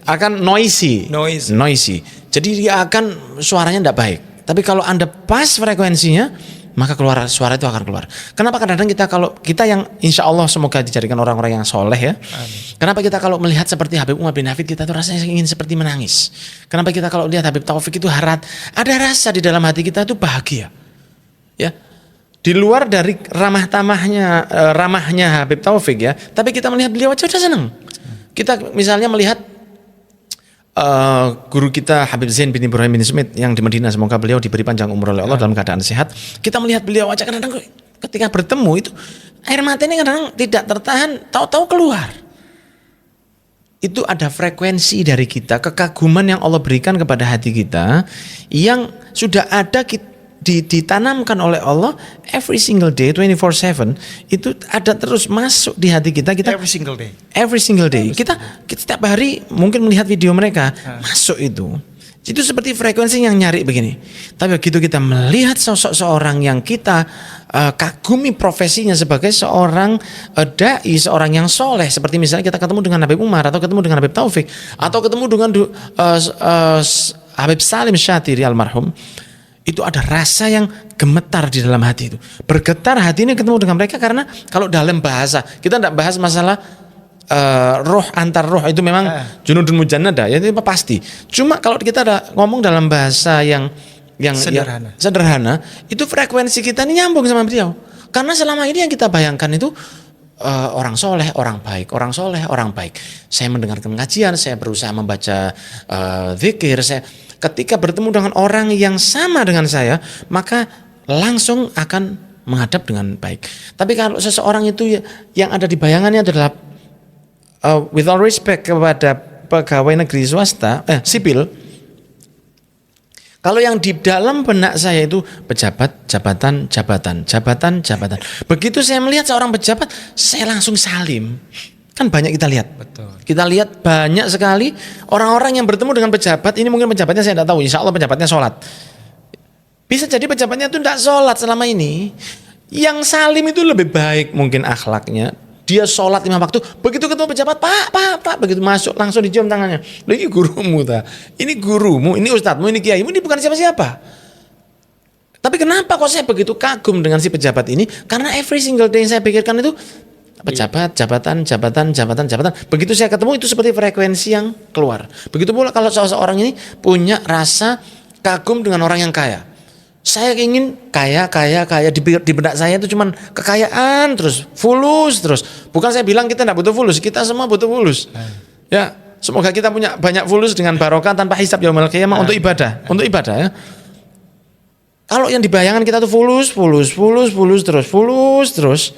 Akan noisy. Jadi dia akan suaranya tidak baik. Tapi kalau Anda pas frekuensinya, maka keluar suara itu akan keluar. Kenapa kadang-kadang kalau kita yang insya Allah semoga dijadikan orang-orang yang soleh ya. Amin. Kenapa kita kalau melihat seperti Habib Umar bin Hafid kita tuh rasanya ingin seperti menangis. Kenapa kita kalau lihat Habib Taufik itu ada rasa di dalam hati kita itu bahagia. Ya. Di luar dari ramahnya Habib Taufik ya, tapi kita melihat beliau aja udah senang. Kita misalnya melihat guru kita Habib Zain bin Ibrahim bin Smith yang di Madinah, semoga beliau diberi panjang umur oleh Allah dalam keadaan sehat. Kita melihat beliau aja kadang-kadang ketika bertemu itu air mata ini kadang-kadang tidak tertahan, tahu-tahu keluar. Itu ada frekuensi dari kita, kekaguman yang Allah berikan kepada hati kita yang sudah ada ditanamkan oleh Allah every single day 24/7 itu ada terus masuk di hati kita every single day kita setiap hari mungkin melihat video mereka masuk itu seperti frekuensi yang nyari begini. Tapi begitu kita melihat sosok seorang yang kita kagumi profesinya sebagai seorang dai, seorang yang soleh, seperti misalnya kita ketemu dengan Habib Umar atau ketemu dengan Habib Taufik atau ketemu dengan Habib Salim Syatiri almarhum, itu ada rasa yang gemetar di dalam hati itu. Bergetar hati ini ketemu dengan mereka karena kalau dalam bahasa, kita tidak bahas masalah roh antar roh itu memang junudun mujannada ya itu pasti. Cuma kalau kita ada ngomong dalam bahasa yang sederhana, itu frekuensi kita ini nyambung sama beliau. Karena selama ini yang kita bayangkan itu orang soleh, orang baik, orang soleh, orang baik. Saya mendengarkan kajian, saya berusaha membaca zikir, ketika bertemu dengan orang yang sama dengan saya, maka langsung akan menghadap dengan baik. Tapi kalau seseorang itu yang ada di bayangannya adalah with all respect kepada pegawai negeri swasta, sipil, kalau yang di dalam benak saya itu pejabat, jabatan. Begitu saya melihat seorang pejabat, saya langsung salim. Kan banyak kita lihat. Betul. Kita lihat banyak sekali orang-orang yang bertemu dengan pejabat. Ini mungkin pejabatnya saya tidak tahu. Insya Allah pejabatnya sholat. Bisa jadi pejabatnya itu tidak sholat selama ini. Yang salim itu lebih baik mungkin akhlaknya. Dia sholat 5 waktu. Begitu ketemu pejabat, Pak. Begitu masuk langsung dicium tangannya. Loh, ini gurumu ta. Ini gurumu, ini ustadzmu, ini kiaimu. Ini bukan siapa-siapa. Tapi kenapa kok saya begitu kagum dengan si pejabat ini? Karena every single day yang saya pikirkan itu pejabat, jabatan. Begitu saya ketemu itu seperti frekuensi yang keluar. Begitu pula kalau seseorang ini punya rasa kagum dengan orang yang kaya. Saya ingin kaya. Di benak saya itu cuman kekayaan terus, fulus terus. Bukan saya bilang kita tidak butuh fulus, kita semua butuh fulus. Ya, semoga kita punya banyak fulus dengan barokah tanpa hisab yaumul qiyamah untuk ibadah ya. Kalau yang dibayangkan kita tuh fulus terus.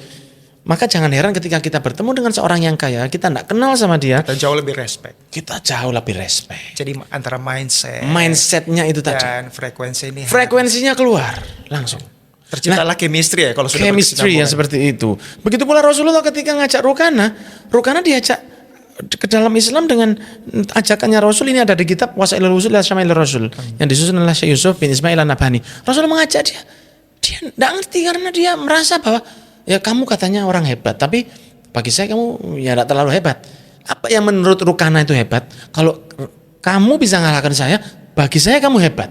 Maka jangan heran ketika kita bertemu dengan seorang yang kaya, kita tidak kenal sama dia. Kita jauh lebih respect. Jadi antara mindsetnya itu tadi. Dan frekuensinya keluar langsung. Terciptalah chemistry ya kalau sudah chemistry ya seperti itu. Begitu pula Rasulullah ketika ngajak Rukana diajak ke dalam Islam dengan ajakannya Rasul. Ini ada di kitab Wasailul Wusul ila Syama'il Rasul yang disusun oleh Syekh Yusuf bin Ismail An-Nabhani. Rasul mengajak dia tidak ngerti karena dia merasa bahwa ya kamu katanya orang hebat, tapi bagi saya kamu ya tidak terlalu hebat. Apa yang menurut Rukana itu hebat? Kalau kamu bisa mengalahkan saya, bagi saya kamu hebat.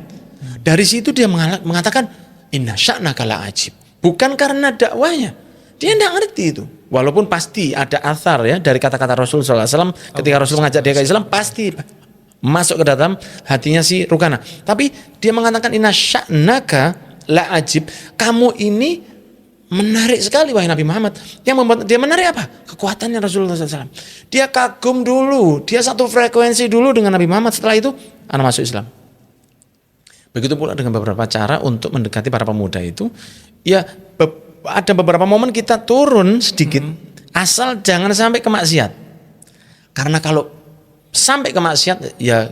Dari situ dia mengatakan inna sya'naka la ajib. Bukan karena dakwanya. Dia tidak ngerti itu. Walaupun pasti ada athar ya dari kata-kata Rasul SAW ketika Rasul mengajak dia ke Islam, pasti masuk ke dalam hatinya si Rukana. Tapi dia mengatakan inna sya'naka la ajib, kamu ini menarik sekali wahai Nabi Muhammad. Yang membuat dia menarik apa? Kekuatannya Rasulullah SAW. Dia kagum dulu, dia satu frekuensi dulu dengan Nabi Muhammad. Setelah itu, ana masuk Islam. Begitu pula dengan beberapa cara untuk mendekati para pemuda itu. Ya, ada beberapa momen kita turun sedikit, asal jangan sampai ke maksiat. Karena kalau sampai ke maksiat, ya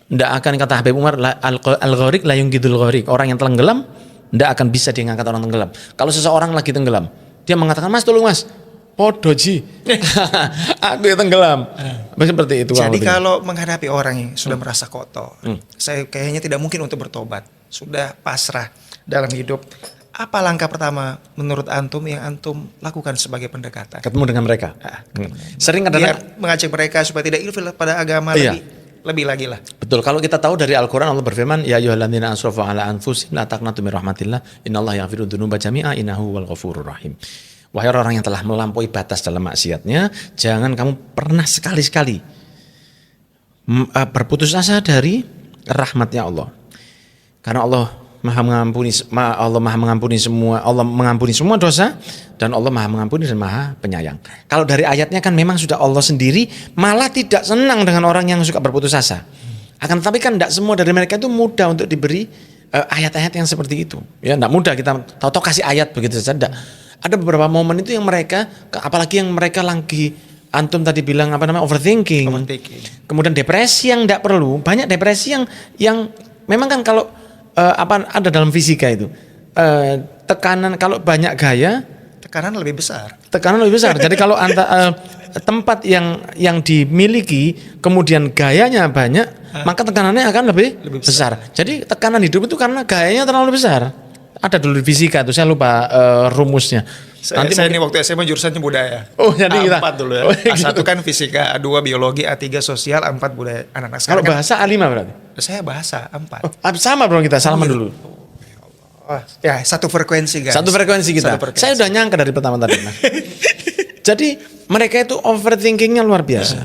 ndak akan, kata Habib Umar, al-gharik la yungkidul gharik. Orang yang tenggelam ndak akan bisa dia ngangkat orang tenggelam. Kalau seseorang lagi tenggelam, dia mengatakan, "Mas, tolong Mas." Podo ji. Aku yang tenggelam. Seperti itu. Jadi kalau menghadapi orang yang sudah merasa kotor, saya kayaknya tidak mungkin untuk bertobat, sudah pasrah dalam hidup. Apa langkah pertama menurut antum yang antum lakukan sebagai pendekatan? Ketemu dengan mereka. Sering kadang-kadang Biar mengajak mereka supaya tidak ilfil pada agama, Iya. lebih lagi lah. betul. Kalau kita tahu dari Al-Quran, Allah berfirman, ya ayyuhalladzina asrafu ala anfusihim la taqnatu min rahmatillah innallaha yaghfiru dzunuba jami'a innahu wal ghafurur rahim. Wahai orang yang telah melampaui batas dalam maksiatnya, jangan kamu pernah sekali-sekali berputus asa dari rahmatnya Allah. Karena Allah Maha mengampuni semua dosa, dan Allah Maha mengampuni dan Maha penyayang. Kalau dari ayatnya kan memang sudah Allah sendiri malah tidak senang dengan orang yang suka berputus asa. Akan tetapi kan tidak semua dari mereka itu mudah untuk diberi ayat-ayat yang seperti itu. Ya, tidak mudah kita tahu-tahu kasih ayat begitu saja. Tidak. Ada beberapa momen itu yang mereka, apalagi yang mereka lagi, antum tadi bilang overthinking. Kemudian depresi yang tidak perlu. Banyak depresi yang memang kan kalau ada dalam fisika itu tekanan, kalau banyak gaya Tekanan lebih besar. Jadi kalau tempat yang dimiliki kemudian gayanya banyak, maka tekanannya akan lebih besar. Jadi tekanan hidup itu karena gayanya terlalu besar. Ada dulu di fisika itu, saya lupa rumusnya. Saya ini waktu SMA jurusannya budaya. Oh, jadi kita A4 dulu ya. A1 kan fisika, A2 biologi, A3 sosial, A4 budaya. Anak-anak Kalau sekarang bahasa A5 berarti? saya bahasa A4. Sama bro, kita salaman dulu. Ya, satu frekuensi guys. Satu frekuensi kita. Saya udah nyangka dari pertama tadi. Jadi mereka itu overthinkingnya luar biasa.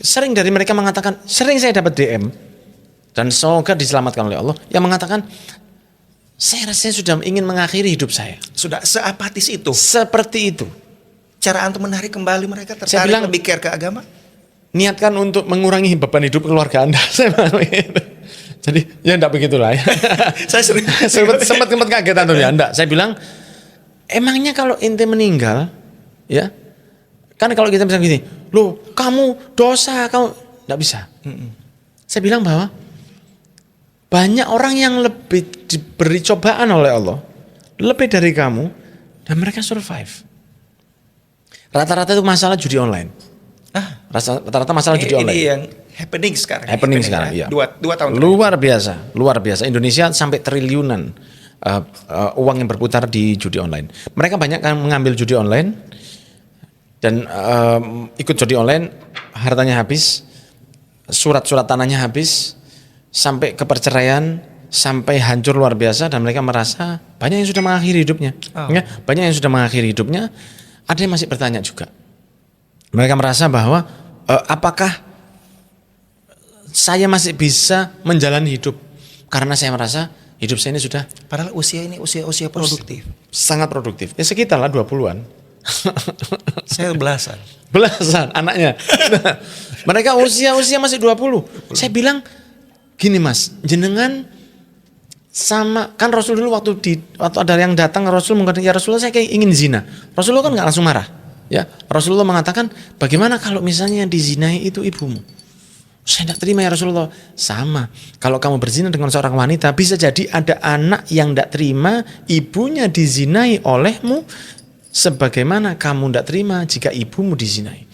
Sering dari mereka mengatakan, sering saya dapat DM, dan semoga diselamatkan oleh Allah, yang mengatakan, saya rasanya sudah ingin mengakhiri hidup saya. Sudah seapatis itu. Seperti itu. Cara antum menarik kembali mereka tertarik Saya bilang, lebih care ke agama? Niatkan untuk mengurangi beban hidup keluarga Anda. Jadi ya enggak begitulah ya. Saya sering sempat kaget antum ya. Enggak, saya bilang emangnya kalau ente meninggal ya, kan kalau kita bisa gini, loh kamu dosa, kamu enggak bisa. Saya bilang bahwa banyak orang yang lebih diberi cobaan oleh Allah, lebih dari kamu, dan mereka survive. Rata-rata itu masalah judi online. Rata-rata masalah judi online. Ini yang happening sekarang. Happening sekarang, iya. Dua tahun. Luar biasa. Indonesia sampai triliunan uang yang berputar di judi online. Mereka banyak kan mengambil judi online dan ikut judi online, hartanya habis, surat-surat tanahnya habis, sampai ke perceraian, sampai hancur luar biasa, dan mereka merasa banyak yang sudah mengakhiri hidupnya. Ya, banyak yang sudah mengakhiri hidupnya. Ada yang masih bertanya juga. Mereka merasa bahwa apakah saya masih bisa menjalani hidup, karena saya merasa hidup saya ini sudah, padahal usia ini usia produktif. Sangat produktif. Ya sekitar lah 20-an. Saya belasan Anaknya. Mereka usia masih 20. Saya bilang gini Mas, jenengan sama kan Rasul dulu waktu ada yang datang Rasul mengatakan, ya Rasulullah saya kayak ingin zina. Rasulullah kan nggak langsung marah. Ya, Rasulullah mengatakan, bagaimana kalau misalnya dizinai itu ibumu? Saya tidak terima ya Rasulullah. Sama, kalau kamu berzina dengan seorang wanita, bisa jadi ada anak yang tidak terima ibunya dizinai olehmu, sebagaimana kamu tidak terima jika ibumu dizinai.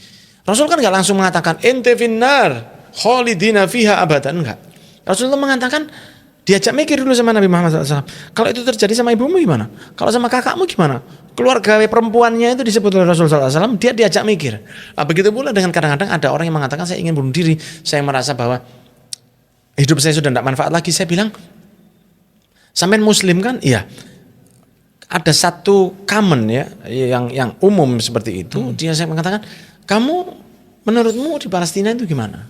Rasul kan nggak langsung mengatakan ente finnar khalidina fiha abadan, enggak. Rasulullah mengatakan, diajak mikir dulu sama Nabi Muhammad SAW. Kalau itu terjadi sama ibumu gimana? Kalau sama kakakmu gimana? Keluarga perempuannya itu disebut oleh Rasulullah SAW, dia diajak mikir. Nah, begitu pula dengan kadang-kadang ada orang yang mengatakan saya ingin bunuh diri, saya merasa bahwa hidup saya sudah tidak manfaat lagi. Saya bilang, sampean muslim kan? Iya. Ada satu common ya, yang umum seperti itu. Dia saya mengatakan, kamu menurutmu di Palestina itu gimana?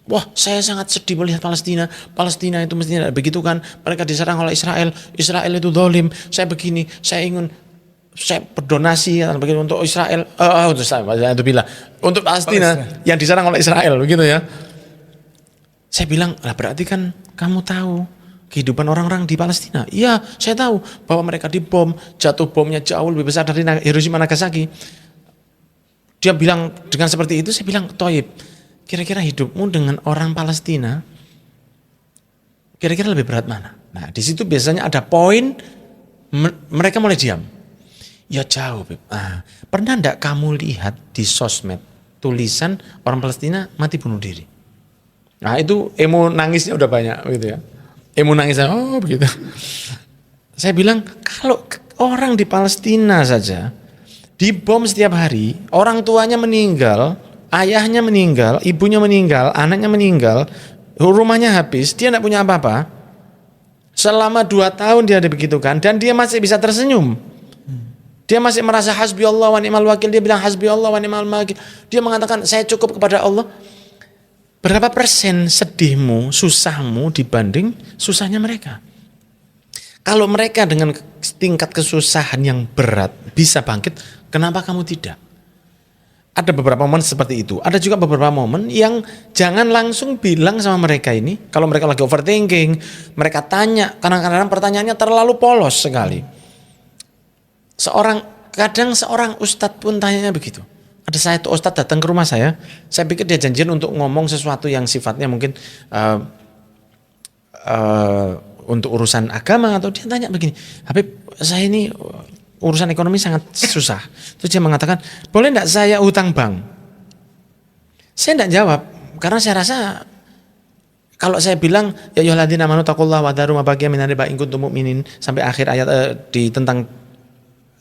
Wah, saya sangat sedih melihat Palestina. Palestina itu mestinya begitu kan. Mereka diserang oleh Israel. Israel itu zalim. Saya begini, saya berdonasi untuk Israel. Untuk Palestina yang diserang oleh Israel, begitu ya. Saya bilang, lah berarti kan kamu tahu kehidupan orang-orang di Palestina. Iya, saya tahu bahwa mereka dibom, jatuh bomnya jauh lebih besar dari Hiroshima Nagasaki. Dia bilang dengan seperti itu, saya bilang, Toib, kira-kira hidupmu dengan orang Palestina, kira-kira lebih berat mana? Nah, di situ biasanya ada poin, mereka mulai diam. Ya jauh, Beb. Pernah enggak kamu lihat di sosmed tulisan orang Palestina mati bunuh diri? Nah, itu emo nangisnya udah banyak, gitu ya. Emo nangisnya, oh begitu. Saya bilang, kalau orang di Palestina saja dibom setiap hari, orang tuanya meninggal, ayahnya meninggal, ibunya meninggal, anaknya meninggal, rumahnya habis, dia tidak punya apa-apa. Selama 2 tahun dia dibegitukan dan dia masih bisa tersenyum. Dia masih merasa hasbi Allah wa ni'mal wakil. Dia bilang hasbi Allah wa ni'mal wakil. Dia mengatakan saya cukup kepada Allah. Berapa persen sedihmu, susahmu dibanding susahnya mereka? Kalau mereka dengan tingkat kesusahan yang berat bisa bangkit, kenapa kamu tidak? Ada beberapa momen seperti itu. Ada juga beberapa momen yang jangan langsung bilang sama mereka ini. Kalau mereka lagi overthinking, mereka tanya. Kadang-kadang pertanyaannya terlalu polos sekali. Kadang seorang ustadz pun tanyanya begitu. Ada satu ustadz datang ke rumah saya pikir dia janjian untuk ngomong sesuatu yang sifatnya mungkin untuk urusan agama, atau dia tanya begini, Habib, saya ini urusan ekonomi sangat susah. Terus dia mengatakan, boleh enggak saya hutang bank? Saya enggak jawab, karena saya rasa kalau saya bilang ya ayyuhalladzina amanu taqullaha wa dharu ma baqiya minar riba in kuntum mu'minin sampai akhir ayat di tentang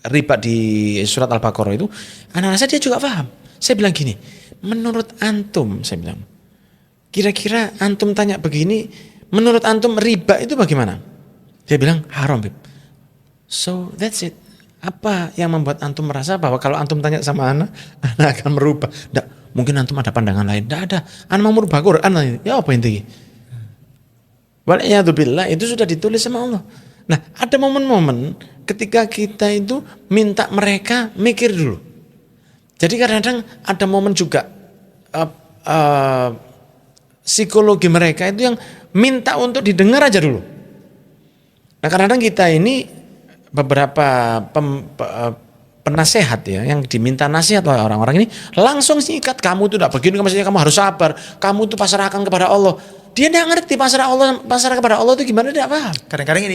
riba di surat Al-Baqarah itu, anak rasa dia juga paham. Saya bilang gini, menurut antum, saya bilang, kira-kira antum tanya begini, menurut antum riba itu bagaimana? Dia bilang haram, Bib. So that's it. Apa yang membuat antum merasa bahwa kalau antum tanya sama anak akan merubah? Nggak, mungkin antum ada pandangan lain. Nggak ada. Anak mau merubah Quran. Ya apa intinya? Wal'iyadzubillah, itu sudah ditulis sama Allah. Nah, ada momen-momen ketika kita itu minta mereka mikir dulu. Jadi kadang-kadang ada momen juga psikologi mereka itu yang minta untuk didengar aja dulu. Nah, kadang-kadang kita ini beberapa penasehat ya, yang diminta nasihat oleh orang-orang ini langsung singkat, kamu itu tidak begini, maksudnya kamu harus sabar, kamu itu pasrahkan kepada Allah. Dia tidak ngerti pasrah kepada Allah itu gimana, tidak paham. Kadang-kadang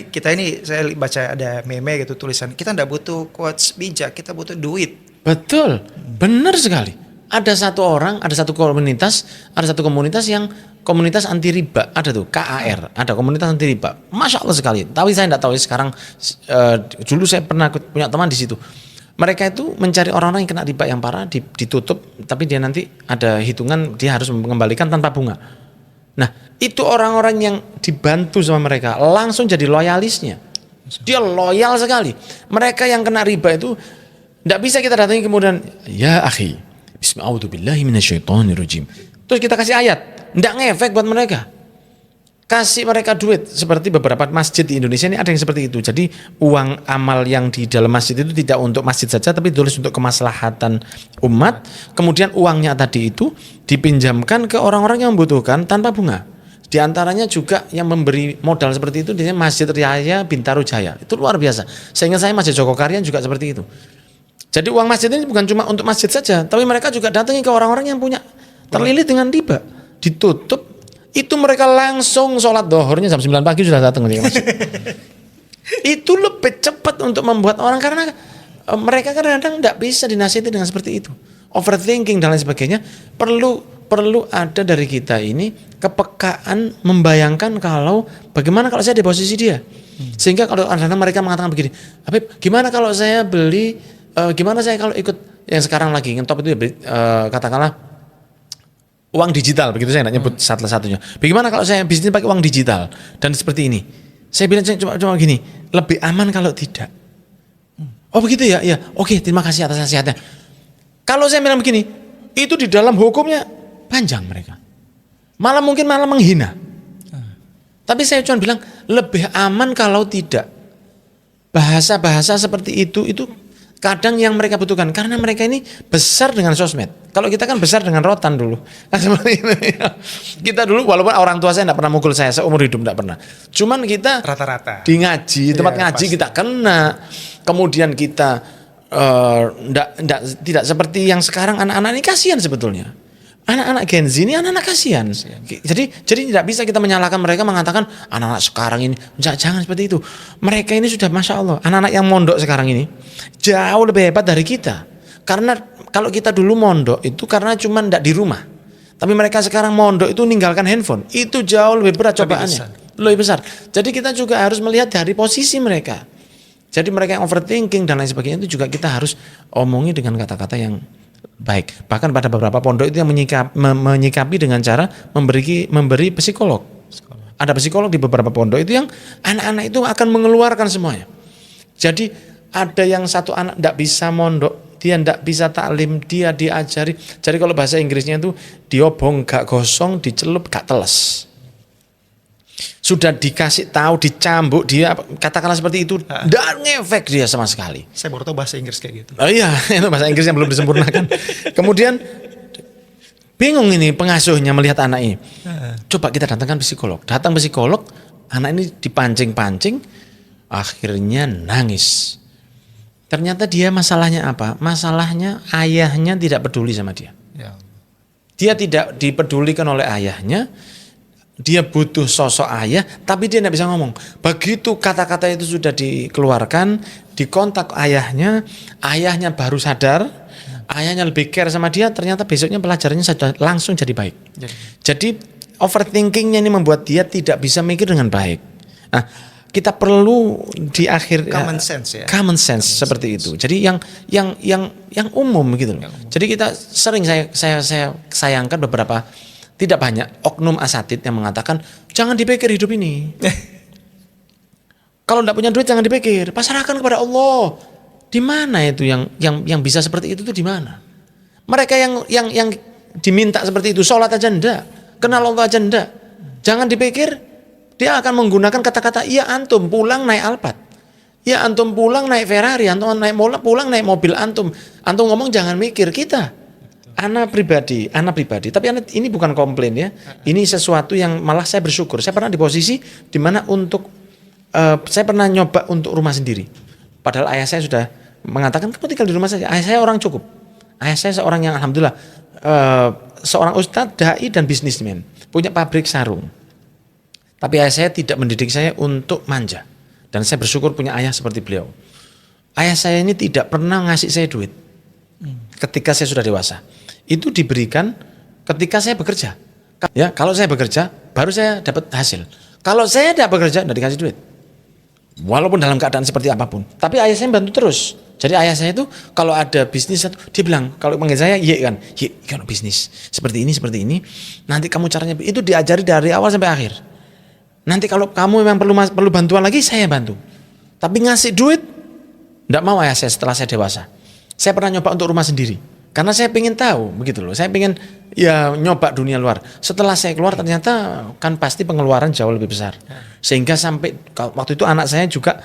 saya baca ada meme gitu tulisan, kita tidak butuh quotes bijak, kita butuh duit. Betul, benar sekali. Ada satu komunitas yang komunitas anti riba, ada tuh KAR, ada komunitas anti riba. Masya Allah sekali. Tapi saya tidak tahu sekarang. Dulu saya pernah punya teman di situ. Mereka itu mencari orang-orang yang kena riba yang parah, ditutup, tapi dia nanti ada hitungan, dia harus mengembalikan tanpa bunga. Nah, itu orang-orang yang dibantu sama mereka langsung jadi loyalisnya. Dia loyal sekali. Mereka yang kena riba itu tidak bisa kita datangi kemudian, ya akhi, bismillahirrahmanirrahim. Terus kita kasih ayat, tidak ngefek buat mereka. Kasih mereka duit, seperti beberapa masjid di Indonesia ini ada yang seperti itu. Jadi uang amal yang di dalam masjid itu tidak untuk masjid saja, tapi ditulis untuk kemaslahatan umat. Kemudian uangnya tadi itu dipinjamkan ke orang-orang yang membutuhkan tanpa bunga. Di antaranya juga yang memberi modal seperti itu di Masjid Raya Bintaro Jaya. Itu luar biasa. Sehingga saya Masjid Jogokaryan juga seperti itu. Jadi uang masjid ini bukan cuma untuk masjid saja, tapi mereka juga datangi ke orang-orang yang punya terlilit dengan riba. Ditutup, itu mereka langsung sholat dohornya jam 9 pagi sudah datang ke masjid. Itu lebih cepat untuk membuat orang, karena mereka kadang-kadang tidak bisa dinasihati dengan seperti itu. Overthinking dan lain sebagainya. Perlu ada dari kita ini kepekaan membayangkan kalau bagaimana kalau saya di posisi dia. Sehingga kalau kadang-kadang mereka mengatakan begini, Habib, gimana kalau saya beli, gimana saya kalau ikut yang sekarang lagi top itu katakanlah uang digital, begitu, saya tidak nyebut satu-satunya. Bagaimana kalau saya bisnis pakai uang digital dan seperti ini? Saya bilang cuma gini, lebih aman kalau tidak. Oh begitu ya, ya. Oke, terima kasih atas nasihatnya. Kalau saya bilang begini, itu di dalam hukumnya panjang mereka. Malah mungkin malah menghina. Tapi saya cuma bilang lebih aman kalau tidak. Bahasa-bahasa seperti itu kadang yang mereka butuhkan karena mereka ini besar dengan sosmed. Kalau kita kan besar dengan rotan dulu. Nah, seperti itu. Kita dulu walaupun orang tua saya tidak pernah mukul saya seumur hidup tidak pernah. Cuman kita Rata-rata. di ngaji, tempat ngaji pasti. kita kena. Kemudian kita tidak seperti yang sekarang anak-anak ini kasihan sebetulnya. Anak-anak Gen Z ini anak-anak kasihan. Jadi tidak bisa kita menyalahkan mereka mengatakan anak-anak sekarang ini jangan seperti itu. Mereka ini sudah masya Allah anak-anak yang mondok sekarang ini jauh lebih hebat dari kita. Karena kalau kita dulu mondok itu karena cuma tidak di rumah. Tapi mereka sekarang mondok itu ninggalkan handphone. Itu jauh lebih berat cobaannya. Lebih besar. Jadi kita juga harus melihat dari posisi mereka. Jadi mereka yang overthinking dan lain sebagainya itu juga kita harus omongi dengan kata-kata yang baik. Bahkan pada beberapa pondok itu yang menyikapi dengan cara memberi psikolog. Ada psikolog di beberapa pondok itu yang anak-anak itu akan mengeluarkan semuanya. Jadi ada yang satu anak tidak bisa mondok, dia tidak bisa taklim, dia diajari. Jadi kalau bahasa Inggrisnya itu diobong gak gosong, dicelup gak teles. Sudah dikasih tahu, dicambuk, dia katakanlah seperti itu, dan ngefek dia sama sekali. Saya baru tahu bahasa Inggris kayak gitu. Oh iya, itu bahasa Inggris yang belum disempurnakan. Kemudian bingung ini pengasuhnya melihat anak ini. Coba kita datangkan psikolog. Datang psikolog, anak ini dipancing-pancing, akhirnya nangis. Ternyata dia masalahnya apa? Masalahnya ayahnya tidak peduli sama dia. Ya. Dia tidak dipedulikan oleh ayahnya. Dia butuh sosok ayah, tapi dia tidak bisa ngomong. Begitu kata-kata itu sudah dikeluarkan, dikontak ayahnya baru sadar, ayahnya lebih care sama dia, ternyata besoknya pelajarannya sudah langsung jadi baik. Jadi overthinkingnya ini membuat dia tidak bisa mikir dengan baik. Nah, kita perlu di akhir Common sense ya. Common sense seperti itu. Jadi yang umum gitu loh. Jadi kita sering saya sayangkan beberapa. Tidak banyak oknum asatid yang mengatakan jangan dipikir hidup ini. Kalau tidak punya duit jangan dipikir, pasrahkan kepada Allah. Di mana itu yang bisa seperti itu tuh di mana? Mereka yang diminta seperti itu sholat aja enggak, kenal Allah aja enggak. Jangan dipikir dia akan menggunakan kata-kata iya antum pulang naik Alphard. Ya antum pulang naik Ferrari, antum pulang naik mobil antum. Antum ngomong jangan mikir kita. Anak pribadi, tapi ini bukan komplain ya. Ini sesuatu yang malah saya bersyukur. Saya pernah di posisi di mana saya pernah nyoba untuk rumah sendiri. Padahal ayah saya sudah mengatakan kamu tinggal di rumah saja. Ayah saya orang cukup. Ayah saya seorang yang alhamdulillah seorang ustadz, dai dan bisnismen, punya pabrik sarung. Tapi ayah saya tidak mendidik saya untuk manja. Dan saya bersyukur punya ayah seperti beliau. Ayah saya ini tidak pernah ngasih saya duit. Ketika saya sudah dewasa. Itu diberikan ketika saya bekerja. Ya, kalau saya bekerja baru saya dapat hasil. Kalau saya tidak bekerja tidak dikasih duit. Walaupun dalam keadaan seperti apapun. Tapi ayah saya bantu terus. Jadi ayah saya itu kalau ada bisnis dia bilang kalau panggil saya iya kan, iya kalau bisnis seperti ini. Nanti kamu caranya itu diajari dari awal sampai akhir. Nanti kalau kamu memang perlu bantuan lagi saya bantu. Tapi ngasih duit tidak mau ayah saya setelah saya dewasa. Saya pernah nyoba untuk rumah sendiri. Karena saya pengen tahu, begitu loh. Saya pengen ya nyoba dunia luar. Setelah saya keluar ternyata kan pasti pengeluaran jauh lebih besar. Sehingga sampai waktu itu anak saya juga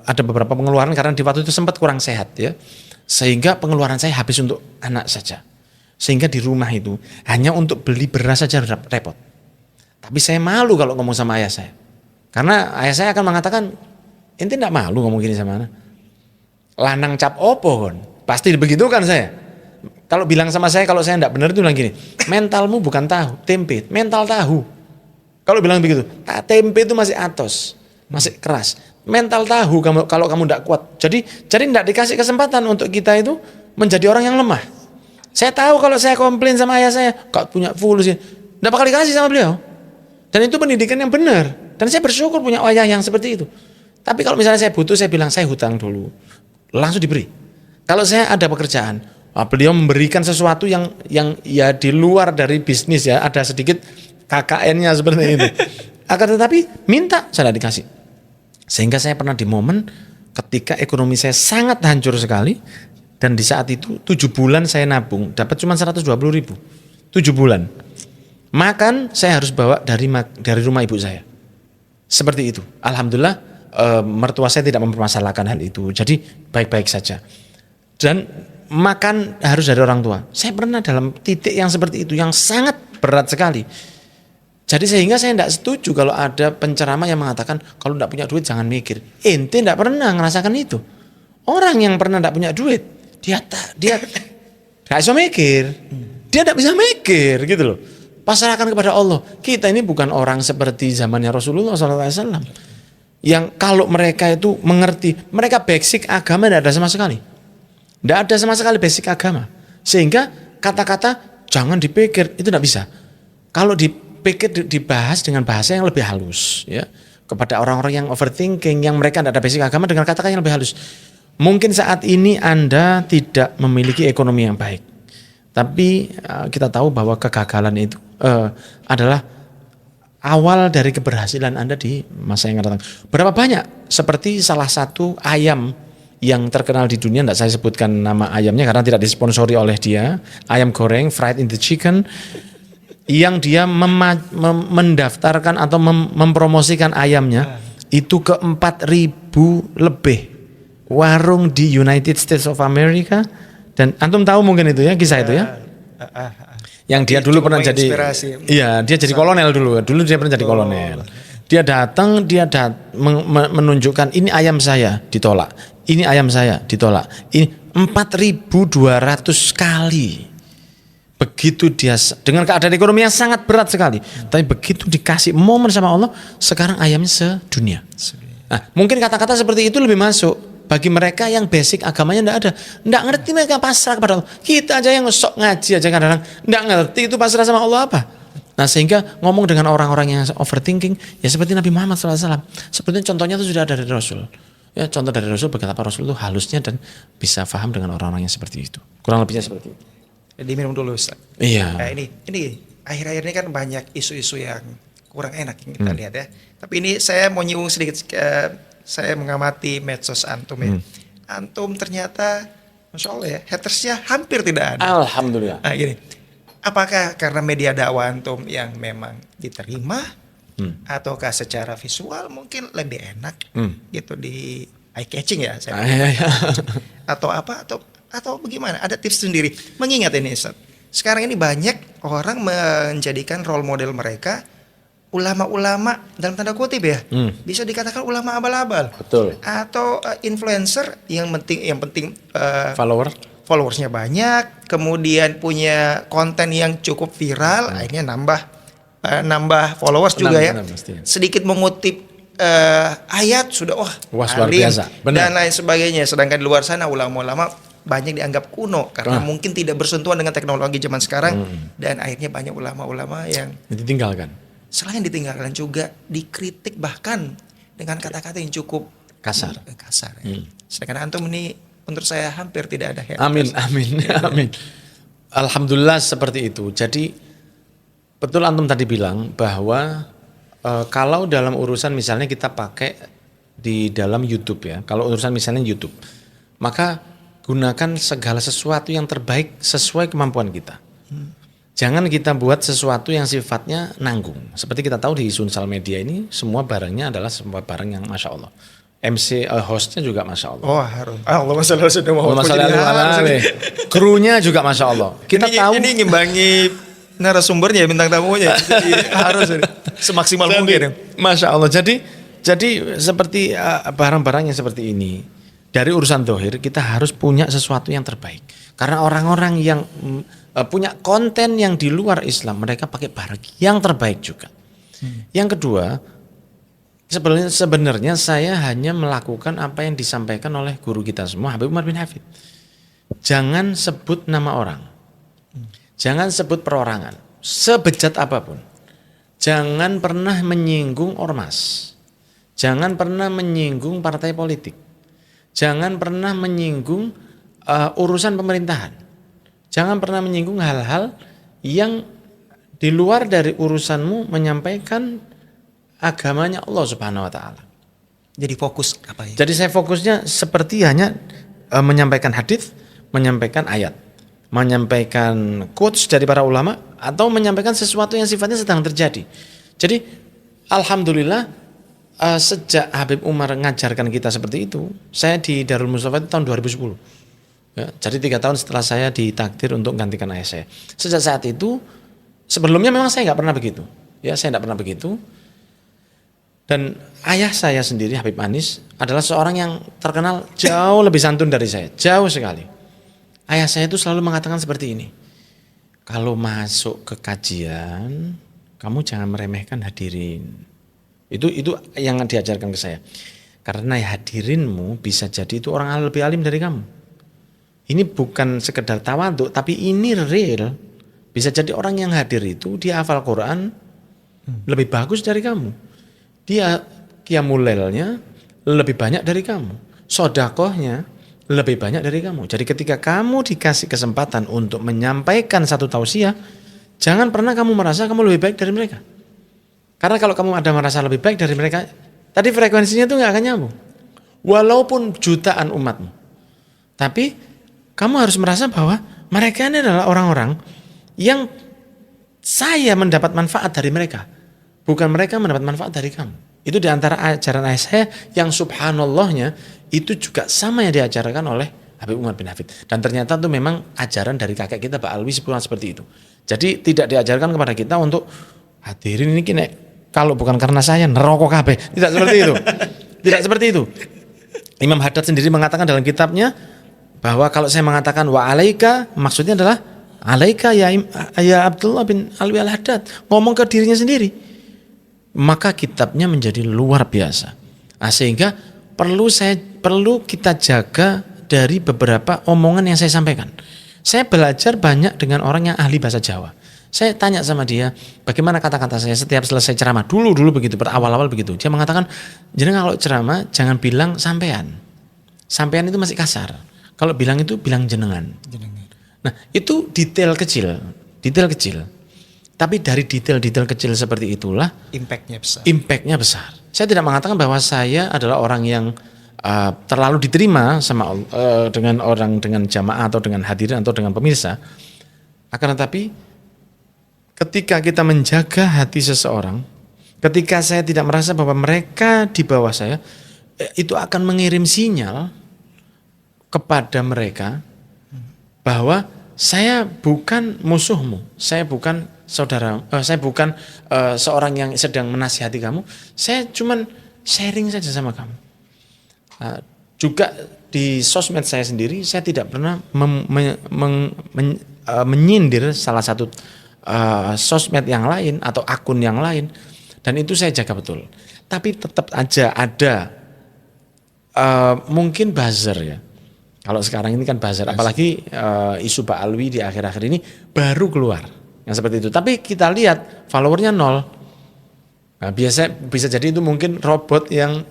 ada beberapa pengeluaran karena di waktu itu sempat kurang sehat ya. Sehingga pengeluaran saya habis untuk anak saja. Sehingga di rumah itu hanya untuk beli beras saja repot. Tapi saya malu kalau ngomong sama ayah saya. Karena ayah saya akan mengatakan, ente enggak malu ngomong gini sama anak? Lanang cap opo kon? Pasti begitu kan saya. Kalau bilang sama saya kalau saya tidak benar itu bilang gini, mentalmu bukan tahu, tempe, mental tahu. Kalau bilang begitu, tempe itu masih atos, masih keras. Mental tahu kalau kamu tidak kuat. Jadi tidak dikasih kesempatan untuk kita itu menjadi orang yang lemah. Saya tahu kalau saya komplain sama ayah saya, kau punya fulus ya, tidak bakal dikasih sama beliau. Dan itu pendidikan yang benar. Dan saya bersyukur punya ayah yang seperti itu. Tapi kalau misalnya saya butuh, saya bilang saya hutang dulu, langsung diberi. Kalau saya ada pekerjaan, beliau memberikan sesuatu yang ya di luar dari bisnis ya, ada sedikit KKN-nya seperti itu. Akan tetapi minta saya dikasih. Sehingga saya pernah di momen ketika ekonomi saya sangat hancur sekali dan di saat itu 7 bulan saya nabung dapat cuma 120.000. 7 bulan. Makan saya harus bawa dari rumah ibu saya. Seperti itu. Alhamdulillah mertua saya tidak mempermasalahkan hal itu. Jadi baik-baik saja. Dan makan harus dari orang tua. Saya pernah dalam titik yang seperti itu yang sangat berat sekali. Jadi sehingga saya tidak setuju kalau ada penceramah yang mengatakan kalau tidak punya duit jangan mikir. Ente tidak pernah ngerasakan itu. Orang yang pernah tidak punya duit, dia gak bisa mikir. Dia tidak bisa mikir gitu loh. Pasrahkan kepada Allah. Kita ini bukan orang seperti zamannya Rasulullah SAW. Yang kalau mereka itu mengerti, mereka basic agama tidak ada sama sekali. Tidak ada sama sekali basic agama. Sehingga kata-kata jangan dipikir, itu tidak bisa. Kalau dipikir, dibahas dengan bahasa yang lebih halus. Ya, kepada orang-orang yang overthinking, yang mereka tidak ada basic agama dengan kata-kata yang lebih halus. Mungkin saat ini Anda tidak memiliki ekonomi yang baik. Tapi kita tahu bahwa kegagalan itu adalah awal dari keberhasilan Anda di masa yang akan datang. Berapa banyak? Seperti salah satu ayam yang terkenal di dunia, tidak saya sebutkan nama ayamnya karena tidak disponsori oleh dia. Ayam goreng, fried in the chicken, yang dia mendaftarkan atau mempromosikan ayamnya itu ke 4.000 lebih warung di United States of America. Dan antum tahu mungkin itu ya, kisah itu ya. Yang dia dulu pernah jadi, iya dia jadi kolonel dulu dia pernah jadi kolonel. Dia datang, menunjukkan ini ayam saya ditolak, ini ayam saya ditolak, ini 4.200 kali. Begitu dia dengan keadaan ekonomi yang sangat berat sekali, tapi begitu dikasih momen sama Allah, sekarang ayamnya sedunia. Nah, mungkin kata-kata seperti itu lebih masuk. Bagi mereka yang basic agamanya tidak ngerti, mereka pasrah kepada Allah. Kita aja yang sok ngaji aja kadang-kadang tidak ngerti itu pasrah sama Allah apa. Nah sehingga ngomong dengan orang-orang yang overthinking, ya seperti Nabi Muhammad SAW. Seperti contohnya itu sudah ada dari Rasul. Ya contoh dari Rasul betapa Rasul itu halusnya dan bisa paham dengan orang-orang yang seperti itu. Kurang lebihnya seperti itu. Diminum dulu Ustaz. Iya. Nah, ini akhir-akhir ini kan banyak isu-isu yang kurang enak yang kita lihat ya. Tapi ini saya mau nyinggung sedikit. Saya mengamati medsos antum ya. Antum ternyata, masya Allah ya, hatersnya hampir tidak ada. Alhamdulillah. Nah gini, apakah karena media dakwah antum yang memang diterima, ataukah secara visual mungkin lebih enak gitu di eye catching ya? Atau apa? Atau bagaimana? Ada tips sendiri? Mengingat ini Ustaz, sekarang ini banyak orang menjadikan role model mereka ulama-ulama dalam tanda kutip ya, bisa dikatakan ulama abal-abal. Betul. Atau influencer yang penting followersnya banyak, kemudian punya konten yang cukup viral, akhirnya nambah followers juga ya. Sedikit mengutip ayat sudah luar alim biasa. Benar. Dan lain sebagainya. Sedangkan di luar sana ulama-ulama banyak dianggap kuno karena mungkin tidak bersentuhan dengan teknologi zaman sekarang, dan akhirnya banyak ulama-ulama yang ditinggalkan. Selain ditinggalkan juga dikritik bahkan dengan kata-kata yang cukup kasar. Ya. Sedangkan antum ini menurut saya hampir tidak ada. Amin. Alhamdulillah seperti itu. Jadi betul antum tadi bilang bahwa kalau dalam urusan misalnya kita pakai di dalam YouTube ya, kalau urusan misalnya YouTube, maka gunakan segala sesuatu yang terbaik sesuai kemampuan kita. Jangan kita buat sesuatu yang sifatnya nanggung. Seperti kita tahu di sosial media ini semua barangnya adalah semua barang yang Masya Allah. MC hostnya juga Masya Allah. Oh harus. Allah masalah. Krunya juga Masya Allah. Kita tahu ini ngimbangi narasumbernya, bintang tamunya. Jadi harus semaksimal mungkin. Masya Allah. Jadi seperti barang-barang yang seperti ini, dari urusan dohir kita harus punya sesuatu yang terbaik. Karena orang-orang yang punya konten yang di luar Islam, mereka pakai barang yang terbaik juga. Yang kedua, sebenarnya saya hanya melakukan apa yang disampaikan oleh guru kita semua, Habib Umar bin Hafid. Jangan sebut nama orang, jangan sebut perorangan, sebejat apapun. Jangan pernah menyinggung ormas, jangan pernah menyinggung partai politik, jangan pernah menyinggung urusan pemerintahan. Jangan pernah menyinggung hal-hal yang di luar dari urusanmu menyampaikan agamanya Allah Subhanahu wa taala. Jadi fokus apa ya? Jadi saya fokusnya seperti hanya menyampaikan hadis, menyampaikan ayat, menyampaikan quotes dari para ulama atau menyampaikan sesuatu yang sifatnya sedang terjadi. Jadi alhamdulillah sejak Habib Umar mengajarkan kita seperti itu, saya di Darul Mustafa itu tahun 2010. Ya, jadi 3 tahun setelah saya ditakdir untuk menggantikan ayah saya. Sejak saat itu, sebelumnya memang saya nggak pernah begitu. Ya, saya nggak pernah begitu. Dan ayah saya sendiri, Habib Anis, adalah seorang yang terkenal jauh lebih santun dari saya, jauh sekali. Ayah saya itu selalu mengatakan seperti ini, kalau masuk ke kajian, kamu jangan meremehkan hadirin. Itu yang diajarkan ke saya. Karena hadirinmu bisa jadi itu orang lebih alim dari kamu. Ini bukan sekedar tawaduk, tapi ini real. Bisa jadi orang yang hadir itu dia hafal Quran lebih bagus dari kamu. Dia qiyamul lailnya lebih banyak dari kamu. Sedekahnya lebih banyak dari kamu. Jadi ketika kamu dikasih kesempatan untuk menyampaikan satu tausiah, jangan pernah kamu merasa kamu lebih baik dari mereka. Karena kalau kamu ada merasa lebih baik dari mereka, tadi frekuensinya itu nggak akan nyambung. Walaupun jutaan umatmu. Tapi kamu harus merasa bahwa mereka ini adalah orang-orang yang saya mendapat manfaat dari mereka. Bukan mereka mendapat manfaat dari kamu. Itu diantara ajaran ayah saya yang subhanallahnya itu juga sama yang diajarkan oleh Habib Umar bin Hafid. Dan ternyata itu memang ajaran dari kakek kita Pak Alwi seperti itu. Jadi tidak diajarkan kepada kita untuk hadirin ini kini kalau bukan karena saya nerokok kabeh. Tidak seperti itu. Tidak seperti itu. Imam Haddad sendiri mengatakan dalam kitabnya bahwa kalau saya mengatakan wa alaika, maksudnya adalah alaika ya Abdullah bin Alwi al-Haddad, ngomong ke dirinya sendiri. Maka kitabnya menjadi luar biasa. Sehingga perlu kita jaga dari beberapa omongan yang saya sampaikan. Saya belajar banyak dengan orang yang ahli bahasa Jawa. Saya tanya sama dia, bagaimana kata-kata saya setiap selesai ceramah. Dulu begitu, berawal-awal begitu. Dia mengatakan, jadi kalau ceramah jangan bilang sampean. Sampean itu masih kasar. Kalau bilang itu bilang jenengan. Nah, itu detail kecil. Tapi dari detail-detail kecil seperti itulah Impactnya besar. Saya tidak mengatakan bahwa saya adalah orang yang terlalu diterima sama dengan jamaah atau dengan hadirin atau dengan pemirsa. Akan tetapi ketika kita menjaga hati seseorang, ketika saya tidak merasa bahwa mereka di bawah saya, itu akan mengirim sinyal kepada mereka bahwa saya bukan musuhmu, saya bukan saudara, saya bukan seorang yang sedang menasihati kamu, saya cuman sharing saja sama kamu. Juga di sosmed saya sendiri, saya tidak pernah menyindir salah satu sosmed yang lain atau akun yang lain, dan itu saya jaga betul. Tapi tetap aja ada mungkin buzzer ya. Kalau sekarang ini kan buzzer, apalagi isu Pak Alwi di akhir-akhir ini baru keluar yang seperti itu. Tapi kita lihat followernya 0. Nah, bisa jadi itu mungkin robot yang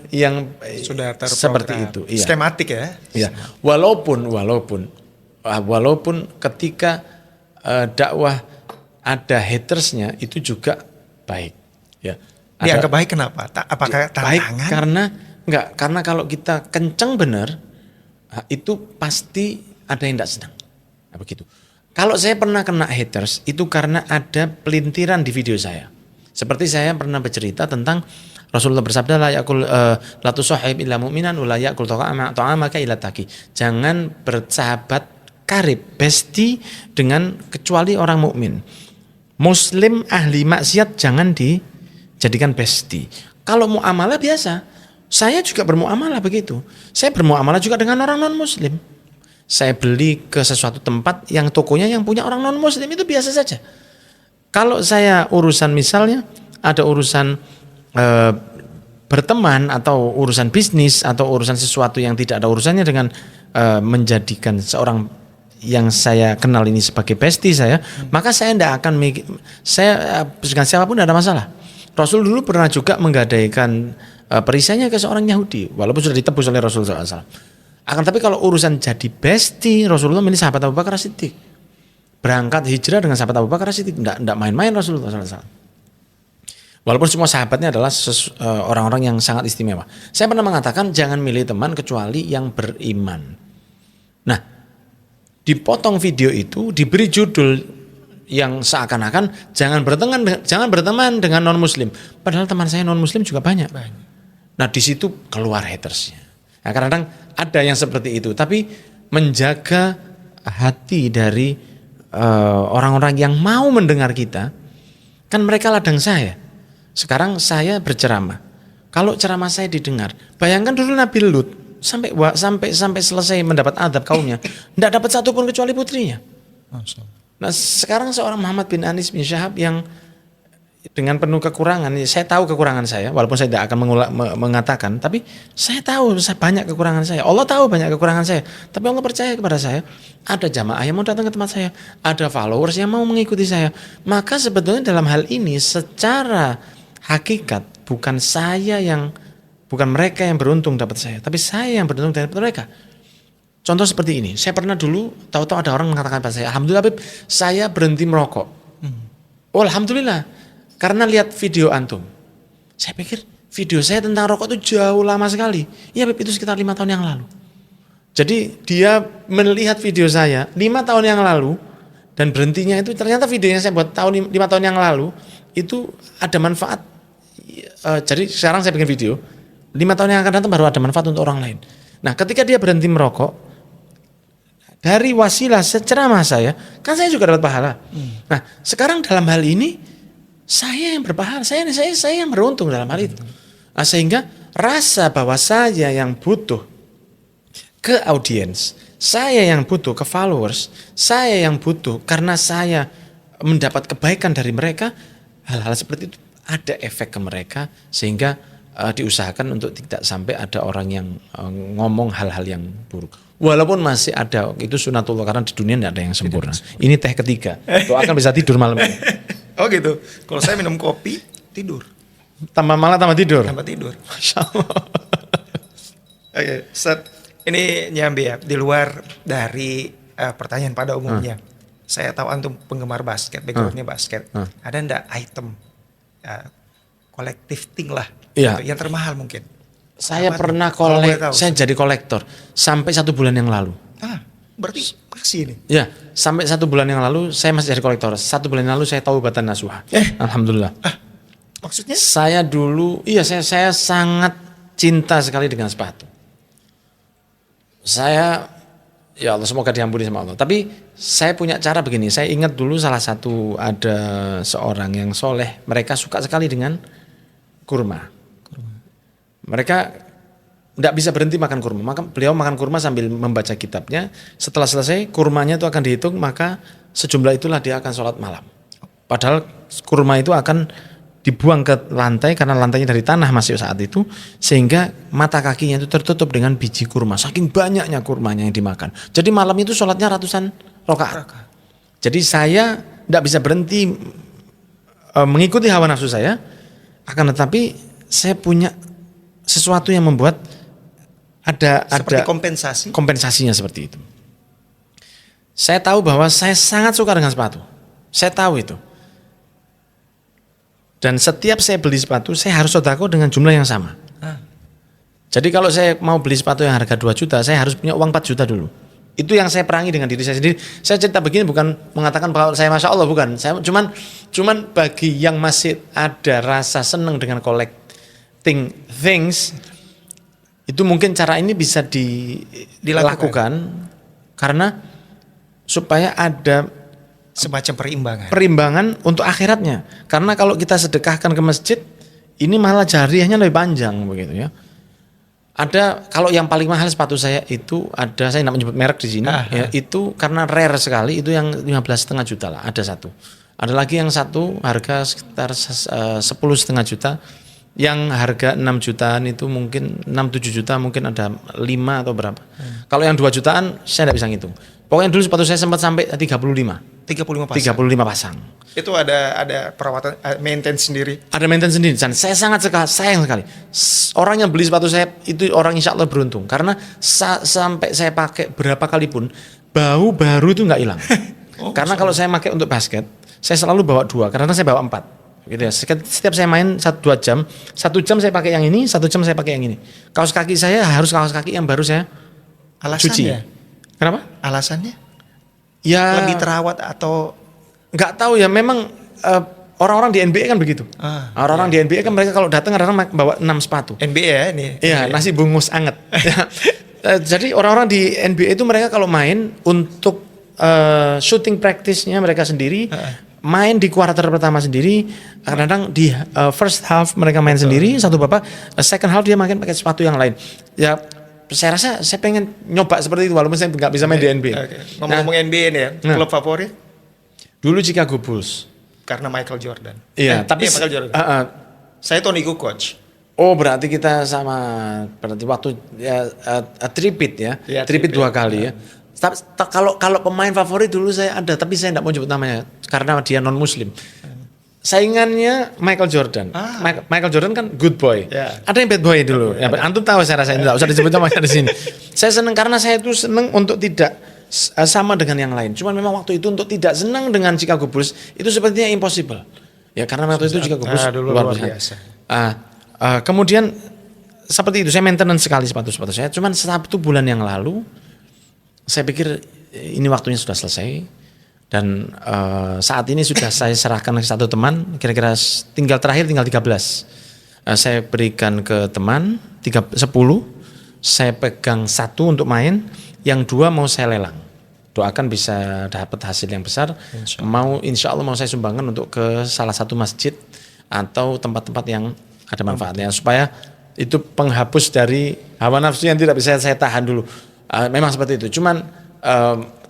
sudah seperti itu. Iya. Skematik ya. Iya. Walaupun ketika dakwah ada hatersnya itu juga baik. Ya. Dianggap baik kenapa? Apakah tantangan? Baik karena kalau kita kenceng benar, itu pasti ada yang tidak senang. Nah, begitu. Kalau saya pernah kena haters itu karena ada pelintiran di video saya. Seperti saya pernah bercerita tentang Rasulullah bersabda la yakul la tusahib illa mu'minan wa la yakul ta'amaka illa taqi. Jangan bersahabat karib, bestie dengan kecuali orang mukmin. Muslim ahli maksiat jangan dijadikan bestie. Kalau muamalah biasa, saya juga bermuamalah begitu. Saya bermuamalah juga dengan orang non-muslim. Saya beli ke sesuatu tempat yang tokonya yang punya orang non-muslim, itu biasa saja. Kalau saya urusan misalnya ada urusan berteman atau urusan bisnis atau urusan sesuatu yang tidak ada urusannya dengan menjadikan seorang yang saya kenal ini sebagai bestie saya, maka saya tidak akan saya dengan siapapun tidak ada masalah. Rasul dulu pernah juga menggadaikan perisainya ke seorang Yahudi, walaupun sudah ditebus oleh Rasulullah SAW. Akan tapi kalau urusan jadi bestie, Rasulullah milih sahabat Abu Bakar As-Siddiq. Berangkat hijrah dengan sahabat Abu Bakar As-Siddiq, tidak main-main Rasulullah SAW. Walaupun semua sahabatnya adalah orang-orang yang sangat istimewa. Saya pernah mengatakan jangan milih teman kecuali yang beriman. Nah, dipotong video itu, diberi judul yang seakan-akan jangan berteman dengan non muslim. Padahal teman saya non muslim juga banyak. Nah di situ keluar hatersnya. Nah, kadang-kadang ada yang seperti itu, tapi menjaga hati dari orang-orang yang mau mendengar kita, kan mereka ladang saya. Sekarang saya berceramah. Kalau ceramah saya didengar, bayangkan dulu Nabi Lut sampai selesai mendapat adab kaumnya, tidak dapat satupun kecuali putrinya. Nah sekarang seorang Muhammad bin Anis bin Syahab yang dengan penuh kekurangan, saya tahu kekurangan saya, walaupun saya tidak akan mengatakan, tapi saya tahu banyak kekurangan saya. Allah tahu banyak kekurangan saya, tapi Allah percaya kepada saya. Ada jamaah yang mau datang ke tempat saya, ada followers yang mau mengikuti saya. Maka sebetulnya dalam hal ini secara hakikat bukan mereka yang beruntung dapat saya, tapi saya yang beruntung dapat mereka. Contoh seperti ini, saya pernah dulu tahu-tahu ada orang mengatakan pada saya, alhamdulillah Bib, saya berhenti merokok. Oh alhamdulillah, karena lihat video antum. Saya pikir video saya tentang rokok itu jauh lama sekali. Iya Bib, itu sekitar 5 tahun yang lalu. Jadi dia melihat video saya 5 tahun yang lalu dan berhentinya itu ternyata video yang saya buat 5 tahun yang lalu itu ada manfaat. Jadi sekarang saya bikin video 5 tahun yang akan datang baru ada manfaat untuk orang lain. Nah ketika dia berhenti merokok, dari wasilah ceramah saya, kan saya juga dapat pahala. Nah sekarang dalam hal ini saya yang berpahala, saya yang beruntung dalam hal itu. Nah, sehingga rasa bahwa saya yang butuh ke audiens, saya yang butuh ke followers, saya yang butuh karena saya mendapat kebaikan dari mereka, hal-hal seperti itu ada efek ke mereka sehingga diusahakan untuk tidak sampai ada orang yang ngomong hal-hal yang buruk. Walaupun masih ada, itu sunatullah karena di dunia tidak ada yang sempurna. Ini teh ketiga, akan bisa tidur malam ini. Oh gitu. Kalau saya minum kopi tidur. Malah tambah tidur. Tambah tidur. Masya Allah. Oke, Ustaz. Ini nyambi ya, di luar dari pertanyaan pada umumnya. Saya tahu antum penggemar basket, backgroundnya basket. Ada ndak item collective thing lah, iya, yang termahal mungkin? Saya apa pernah saya jadi kolektor sampai 1 bulan yang lalu. Berarti masih ini? Ya, sampai 1 bulan yang lalu saya masih jadi kolektor. 1 bulan yang lalu saya tahu Taubatan Nasuha. Alhamdulillah. Maksudnya? Saya dulu, saya sangat cinta sekali dengan sepatu. Saya, ya Allah semoga diampuni sama Allah. Tapi saya punya cara begini. Saya ingat dulu salah satu ada seorang yang soleh. Mereka suka sekali dengan kurma. Mereka tidak bisa berhenti makan kurma. Maka beliau makan kurma sambil membaca kitabnya. Setelah selesai kurmanya itu akan dihitung, maka sejumlah itulah dia akan sholat malam. Padahal kurma itu akan dibuang ke lantai karena lantainya dari tanah masih saat itu, sehingga mata kakinya itu tertutup dengan biji kurma. Saking banyaknya kurmanya yang dimakan. Jadi malam itu sholatnya ratusan rakaat. Jadi saya tidak bisa berhenti mengikuti hawa nafsu saya, akan tetapi saya punya sesuatu yang membuat ada kompensasinya seperti itu. Saya tahu bahwa saya sangat suka dengan sepatu. Saya tahu itu. Dan setiap saya beli sepatu, saya harus sedekah dengan jumlah yang sama. Jadi kalau saya mau beli sepatu yang harga 2 juta, saya harus punya uang 4 juta dulu. Itu yang saya perangi dengan diri saya sendiri. Saya cerita begini bukan mengatakan bahwa saya Masya Allah, bukan. Saya cuman bagi yang masih ada rasa senang dengan collecting things, itu mungkin cara ini bisa dilakukan karena supaya ada semacam perimbangan untuk akhiratnya. Karena kalau kita sedekahkan ke masjid, ini malah jariahnya lebih panjang begitu ya. Ada, kalau yang paling mahal sepatu saya itu ada, saya tidak menyebut merek di sini, ya, itu karena rare sekali, itu yang 15,5 juta lah, ada satu. Ada lagi yang satu harga sekitar 10,5 juta, yang harga 6 jutaan itu mungkin 6-7 juta, mungkin ada 5 atau berapa. Kalau yang 2 jutaan saya tidak bisa ngitung. Pokoknya dulu sepatu saya sempat sampai 35 pasang. Itu ada perawatan, maintenance sendiri. Ada maintenance sendiri. Dan saya sangat sayang sekali. Orang yang beli sepatu saya itu orang insya Allah beruntung. Karena sampai saya pakai berapa kali pun bau baru itu nggak hilang. Karena kalau saya pakai untuk basket, saya selalu bawa 2. Karena saya bawa 4. Gitu ya. Setiap saya main 1-2 jam, 1 jam saya pakai yang ini, 1 jam saya pakai yang ini. Kaos kaki saya harus kaos kaki yang baru saya cuci. Kenapa? Alasannya? Ya lebih terawat atau nggak tahu ya, memang orang-orang di NBA kan begitu. Orang-orang di NBA kan mereka kalau datang kadang-kadang bawa 6 sepatu. NBA ya ini. Iya, nasi bungus anget. Jadi orang-orang di NBA itu mereka kalau main untuk shooting practice-nya mereka sendiri, main di kuarter pertama sendiri, kadang-kadang di first half mereka main sendiri satu babak, second half dia main pakai sepatu yang lain. Ya saya rasa saya pengen nyoba seperti itu walaupun saya nggak bisa main di NBA. Ngomong-ngomong NBA nih ya, klub favorit? Dulu Chicago Bulls. Karena Michael Jordan. Iya, tapi Michael Jordan. Saya Tony Kukoc. Oh berarti kita sama, berarti waktu ya, tripit ya, tripit 2 kali ya. Kalau pemain favorit dulu saya ada, tapi saya tidak mau sebut namanya karena dia non Muslim. Saingannya Michael Jordan. Michael Jordan kan good boy. Ada yang bad boy dulu. Ya, antum tahu saya rasa, tidak usah disebut namanya di sini. Saya senang karena saya itu senang untuk tidak sama dengan yang lain. Cuman memang waktu itu untuk tidak senang dengan Chicago Bulls itu sepertinya impossible. Ya karena waktu itu Chicago Bulls luar biasa. Kemudian seperti itu saya maintenance sekali sepatu-sepatu saya. Cuman 1 bulan yang lalu saya pikir ini waktunya sudah selesai dan saat ini sudah saya serahkan ke satu teman, kira-kira tinggal 13. Saya berikan ke teman 10, saya pegang 1 untuk main, yang 2 mau saya lelang. Doakan bisa dapat hasil yang besar. Insya Allah mau saya sumbangkan untuk ke salah satu masjid atau tempat-tempat yang ada manfaatnya supaya itu penghapus dari hawa nafsu yang tidak bisa saya tahan dulu. Memang seperti itu. Cuman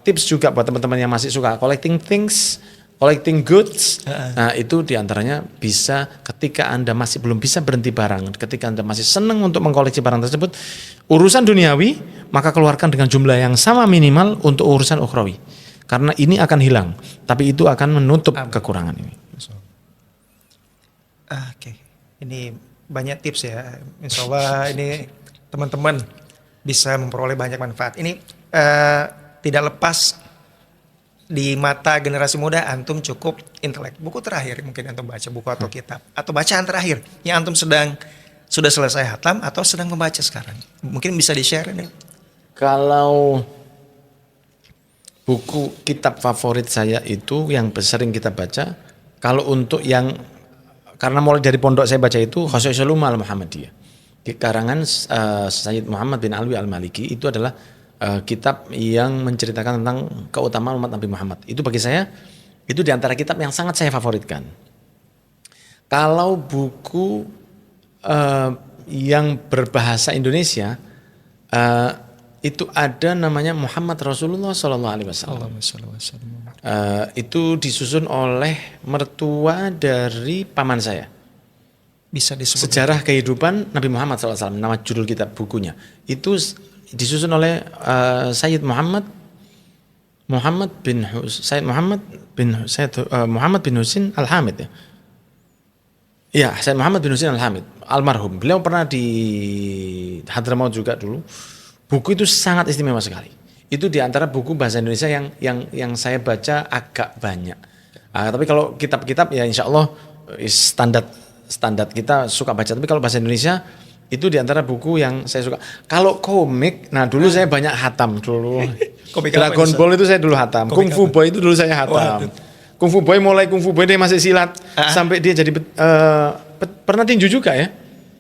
tips juga buat teman-teman yang masih suka collecting things, collecting goods. Nah, itu diantaranya bisa ketika Anda masih belum bisa berhenti barang, ketika Anda masih senang untuk mengkoleksi barang tersebut, urusan duniawi, maka keluarkan dengan jumlah yang sama minimal untuk urusan ukhrawi. Karena ini akan hilang, tapi itu akan menutup kekurangan ini. Oke. Ini banyak tips ya. Insya Allah ini teman-teman bisa memperoleh banyak manfaat. Ini tidak lepas di mata generasi muda, antum cukup intelek. Buku terakhir mungkin antum baca, buku atau kitab atau bacaan terakhir yang antum sudah selesai hatam atau sedang membaca sekarang. Mungkin bisa di-share nih. Kalau buku kitab favorit saya itu yang sering kita baca, kalau untuk yang karena mulai dari pondok saya baca itu Khasa'isul Ulum al-Muhammadiyah. Di karangan Sayyid Muhammad bin Alwi al-Maliki, itu adalah kitab yang menceritakan tentang keutamaan umat Nabi Muhammad. Itu bagi saya itu diantara kitab yang sangat saya favoritkan. Kalau buku yang berbahasa Indonesia itu ada namanya Muhammad Rasulullah SAW. Itu disusun oleh mertua dari paman saya. Bisa disebut Sejarah Kehidupan Nabi Muhammad SAW, nama judul kitab bukunya. Itu disusun oleh Sayyid Muhammad bin Husin Al-Hamid ya. Ya, Sayyid Muhammad bin Husin Al-Hamid, almarhum. Beliau pernah di Hadramaut juga dulu. Buku itu sangat istimewa sekali. Itu diantara buku bahasa Indonesia yang saya baca agak banyak. Tapi kalau kitab-kitab ya insya Allah standar kita suka baca. Tapi kalau bahasa Indonesia itu diantara buku yang saya suka. Kalau komik, nah dulu saya banyak hatam dulu. Dragon Ball itu saya dulu hatam. Kung Fu Boy itu dulu saya hatam. Kung Fu Boy mulai Kung Fu Boy dia masih silat sampai dia jadi pernah tinju juga ya.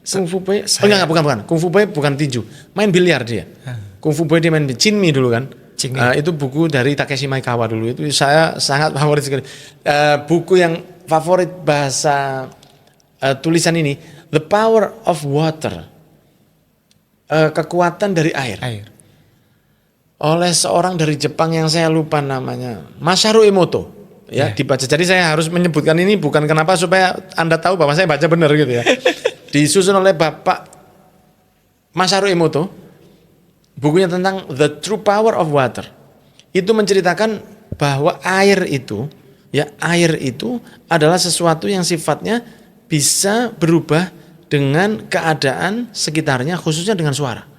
Kung Fu Boy, bukan. Kung Fu Boy bukan tinju, main biliar dia. Kung Fu Boy dia main Chinmi dulu kan. Itu buku dari Takeshi Maekawa dulu. Itu saya sangat favorit sekali. Buku yang favorit bahasa tulisan ini, The Power of Water. Kekuatan dari air. Oleh seorang dari Jepang yang saya lupa namanya, Masaru Emoto. Ya, dibaca. Jadi saya harus menyebutkan ini bukan kenapa supaya Anda tahu bahwa saya baca benar gitu ya. Disusun oleh Bapak Masaru Emoto, bukunya tentang The True Power of Water. Itu menceritakan bahwa air itu adalah sesuatu yang sifatnya bisa berubah dengan keadaan sekitarnya, khususnya dengan suara.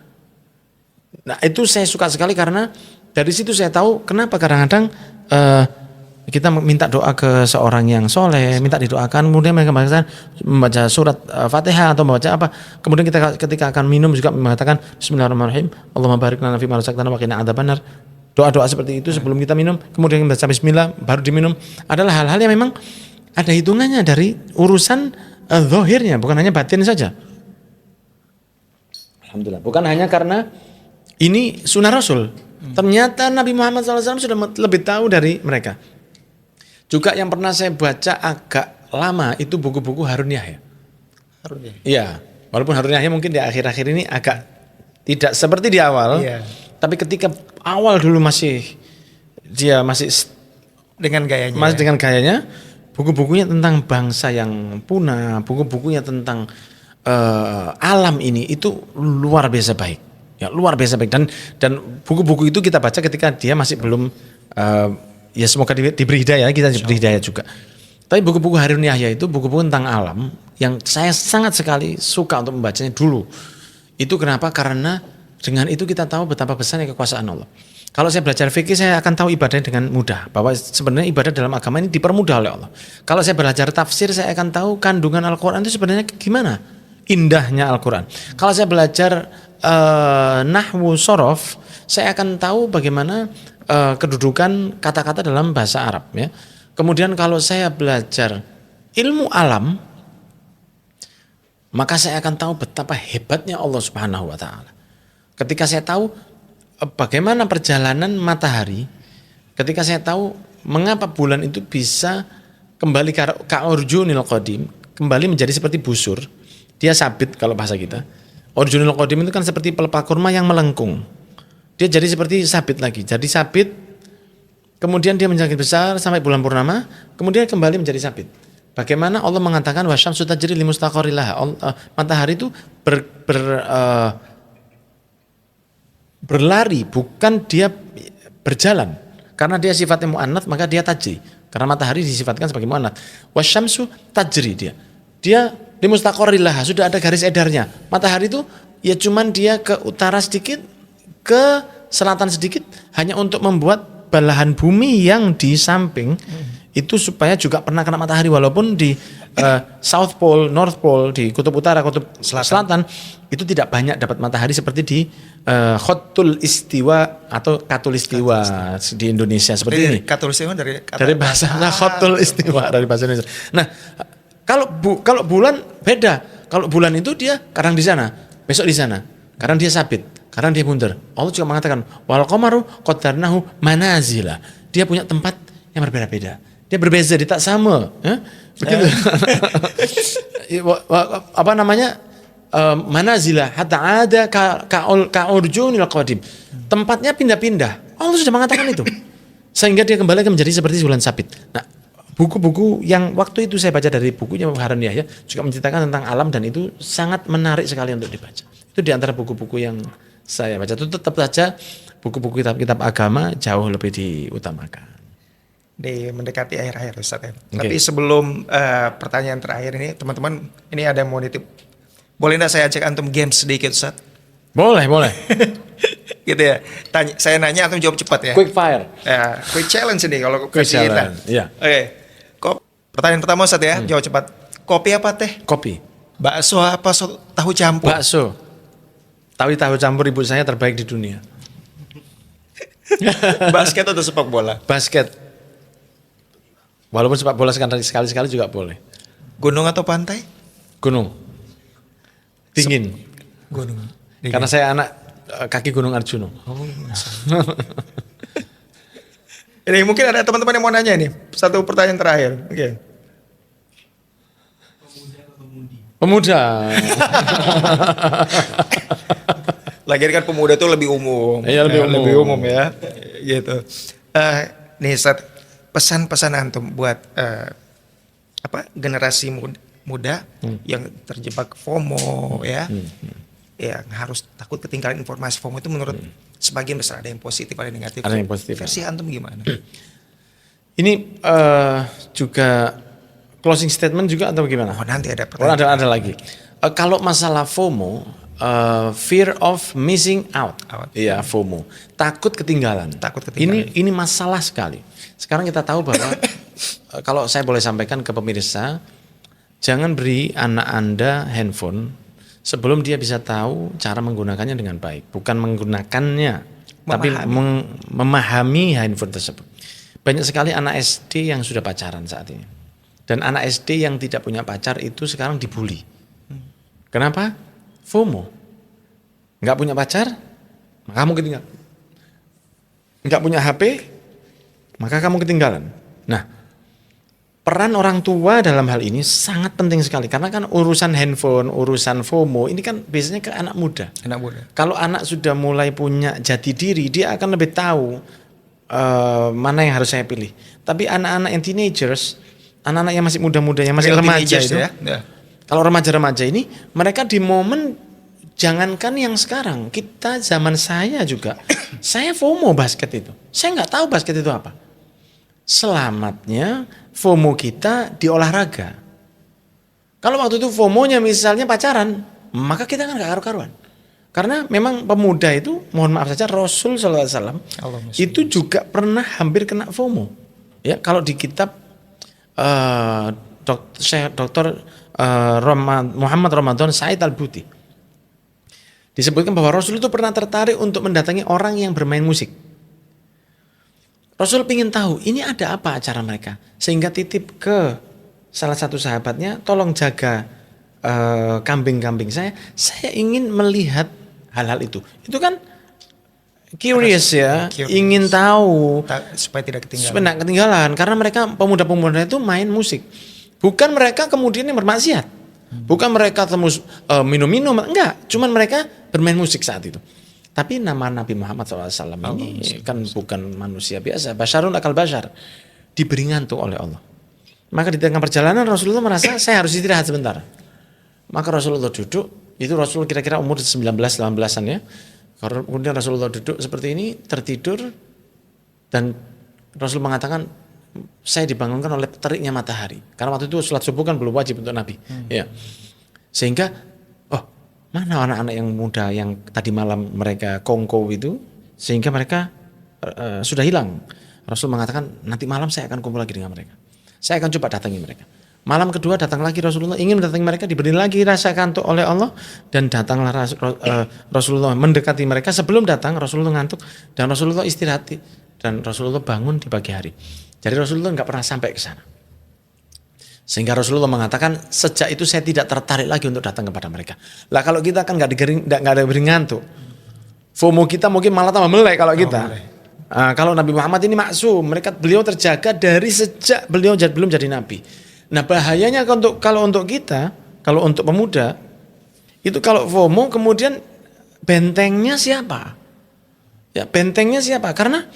Nah, itu saya suka sekali karena dari situ saya tahu kenapa kadang-kadang kita minta doa ke seorang yang soleh, minta didoakan, kemudian mereka membaca surat Fatihah atau membaca apa, kemudian kita ketika akan minum juga mengatakan Bismillahirrahmanirrahim, Allahumma barik lana fima razaqtana wa qina adzabannar. doa-doa seperti itu sebelum kita minum, kemudian baca bismillah baru diminum, adalah hal-hal yang memang ada hitungannya dari urusan zahirnya, bukan hanya batin saja. Alhamdulillah, bukan hanya karena ini sunnah Rasul. Ternyata Nabi Muhammad SAW sudah lebih tahu dari mereka. Juga yang pernah saya baca agak lama itu buku-buku Harun Yahya. Harun Yahya. Iya, walaupun Harun Yahya mungkin di akhir-akhir ini agak tidak seperti di awal. Iya. Tapi ketika awal dulu dia masih Dengan gayanya. masih dengan gayanya, buku-bukunya tentang bangsa yang punah, buku-bukunya tentang alam ini itu luar biasa baik. Ya, luar biasa baik, dan buku-buku itu kita baca ketika dia masih belum ya semoga diberi hidayah, kita diberi hidayah juga. Tapi buku-buku Harun Yahya itu buku-buku tentang alam yang saya sangat sekali suka untuk membacanya dulu. Itu kenapa? Karena dengan itu kita tahu betapa besarnya kekuasaan Allah. Kalau saya belajar fikih, saya akan tahu ibadahnya dengan mudah. Bahwa sebenarnya ibadah dalam agama ini dipermudah oleh Allah. Kalau saya belajar tafsir, saya akan tahu kandungan Al-Quran itu sebenarnya gimana indahnya Al-Quran. Kalau saya belajar nahwu sorof, saya akan tahu bagaimana kedudukan kata-kata dalam bahasa Arab. Ya. Kemudian kalau saya belajar ilmu alam, maka saya akan tahu betapa hebatnya Allah Subhanahu wa Ta'ala. Ketika saya tahu bagaimana perjalanan matahari, ketika saya tahu mengapa bulan itu bisa kembali ka'urjunil qadim, kembali menjadi seperti busur, dia sabit kalau bahasa kita. Urjunil qadim itu kan seperti pelepah kurma yang melengkung. Dia jadi seperti sabit lagi, jadi sabit, kemudian dia menjadi besar sampai bulan purnama, kemudian kembali menjadi sabit. Bagaimana Allah mengatakan wasyamsu tajri limustaqarri laha, matahari itu berlari, bukan dia berjalan. Karena dia sifatnya mu'annats, maka dia tajri. Karena matahari disifatkan sebagai mu'annats. Wasyamsu tajri, dia limustaqarri laha, sudah ada garis edarnya. Matahari itu ya cuman dia ke utara sedikit, ke selatan sedikit, hanya untuk membuat belahan bumi yang di samping itu supaya juga pernah kena matahari, walaupun di South Pole, North Pole, di kutub utara, kutub selatan itu tidak banyak dapat matahari seperti di Khatul Istiwa atau Katul Istiwa di Indonesia seperti ini. Katul Istiwa dari bahasa Khatul Istiwa dari bahasa Indonesia. Nah, kalau bulan beda. Kalau bulan itu dia kadang di sana, besok di sana. Kadang dia sabit, kadang dia mundur. Allah juga mengatakan wal qamaru qaddarnahu manazila. Dia punya tempat yang berbeda-beda. Dia berbeza, dia tak sama. Begitu. Apa namanya? Manazila hatta ada ka'urjunil qadim. Tempatnya pindah-pindah. Allah sudah mengatakan itu. Sehingga dia kembali menjadi seperti bulan sabit. Nah, buku-buku yang waktu itu saya baca dari bukunya Harun Yahya juga menceritakan tentang alam, dan itu sangat menarik sekali untuk dibaca. Itu di antara buku-buku yang saya baca. Itu tetap saja buku-buku kitab-kitab agama jauh lebih diutamakan. Di mendekati akhir-akhir Ustaz ya. Okay. Tapi sebelum pertanyaan terakhir ini, teman-teman, ini ada yang mau nitip. Boleh enggak saya ajak antum games sedikit Ustaz? Boleh. Gitu ya. Saya nanya antum jawab cepat ya. Quick fire. Ya, quick challenge ini kalau Quick versi kita. challenge, iya. Oke. Pertanyaan pertama Ustaz ya, jawab cepat. Kopi apa teh? Kopi. Bakso apa tahu campur? Bakso. Tahu campur ibu saya terbaik di dunia. Basket atau sepak bola? Basket. Walaupun sepak bola sekali-sekali juga boleh. Gunung atau pantai? Gunung. Dingin. Gunung. Karena saya anak kaki Gunung Arjuna. Ini mungkin ada teman-teman yang mau nanya nih. Satu pertanyaan terakhir. Oke. Pemuda. Lagian kan pemuda itu lebih umum. Iya, lebih umum. Ya. Gitu. Nih Ustaz, pesan-pesan antum buat generasi muda yang terjebak FOMO ya. Yang harus takut ketinggalan informasi. FOMO itu menurut sebagian besar ada yang positif, ada yang negatif. Ada yang positif. Versi antum gimana? Ini juga closing statement juga atau gimana? Oh, nanti ada Oh, pertanyaan. ada lagi. Kalau masalah FOMO, fear of missing out. Iya, FOMO. Takut ketinggalan. Ini masalah sekali. Sekarang kita tahu bahwa kalau saya boleh sampaikan ke pemirsa, jangan beri anak Anda handphone sebelum dia bisa tahu cara menggunakannya dengan baik. Bukan menggunakannya, tapi memahami handphone tersebut. Banyak sekali anak SD yang sudah pacaran saat ini. Dan anak SD yang tidak punya pacar itu sekarang dibully. Kenapa? FOMO. Nggak punya pacar, maka kamu ketinggalan. Nggak punya HP, maka kamu ketinggalan. Nah, peran orang tua dalam hal ini sangat penting sekali. Karena kan urusan handphone, urusan FOMO, ini kan biasanya ke anak muda. Anak muda. Kalau anak sudah mulai punya jati diri, dia akan lebih tahu mana yang harus saya pilih. Tapi anak-anak yang teenagers, anak-anak yang masih muda-muda, yang masih remaja itu, ya. Kalau remaja-remaja ini, mereka di momen, jangankan yang sekarang, kita zaman saya juga, saya FOMO basket itu. Saya nggak tahu basket itu apa. Selamatnya FOMO kita di olahraga. Kalau waktu itu FOMO-nya misalnya pacaran, maka kita kan gak karu-karuan. Karena memang pemuda itu, mohon maaf saja, Rasul SAW itu juga pernah hampir kena FOMO. Ya, kalau di kitab Dr. Muhammad Ramadan Said Al-Buti disebutkan bahwa Rasul itu pernah tertarik untuk mendatangi orang yang bermain musik. Rasul ingin tahu ini ada apa acara mereka, sehingga titip ke salah satu sahabatnya, tolong jaga kambing-kambing saya ingin melihat hal-hal itu. Itu kan curious ya, ingin tahu supaya tidak ketinggalan. Supaya tidak ketinggalan, karena mereka pemuda-pemuda itu main musik. Bukan mereka kemudian yang bermaksiat, bukan mereka minum-minum, enggak, cuman mereka bermain musik saat itu. Tapi nama Nabi Muhammad SAW ini kan bukan manusia biasa, basyarun akal basyar, diberi ngantuk oleh Allah. Maka di tengah perjalanan Rasulullah merasa saya harus istirahat sebentar. Maka Rasulullah duduk, itu Rasul kira-kira umur 19-18an ya. Kemudian Rasulullah duduk seperti ini, tertidur, dan Rasul mengatakan, saya dibangunkan oleh teriknya matahari. Karena waktu itu sholat subuh kan belum wajib untuk Nabi. Ya. Sehingga, mana anak-anak yang muda yang tadi malam mereka kongko itu, sehingga mereka sudah hilang. Rasul mengatakan, nanti malam saya akan kumpul lagi dengan mereka. Saya akan coba datangi mereka. Malam kedua datang lagi Rasulullah, ingin mendatangi mereka, diberi lagi rasa kantuk oleh Allah, dan datanglah Rasulullah mendekati mereka. Sebelum datang Rasulullah ngantuk, dan Rasulullah istirahat, dan Rasulullah bangun di pagi hari. Jadi Rasulullah nggak pernah sampai ke sana. Sehingga Rasulullah mengatakan, sejak itu saya tidak tertarik lagi untuk datang kepada mereka. Lah kalau kita kan nggak ada beri ngantuk, FOMO kita mungkin malah tambah melek kalau kita. Kalau Nabi Muhammad ini maksum, beliau terjaga dari sejak beliau belum jadi Nabi. Nah bahayanya kalau untuk kita, kalau untuk pemuda, itu kalau FOMO kemudian bentengnya siapa? Ya bentengnya siapa? Karena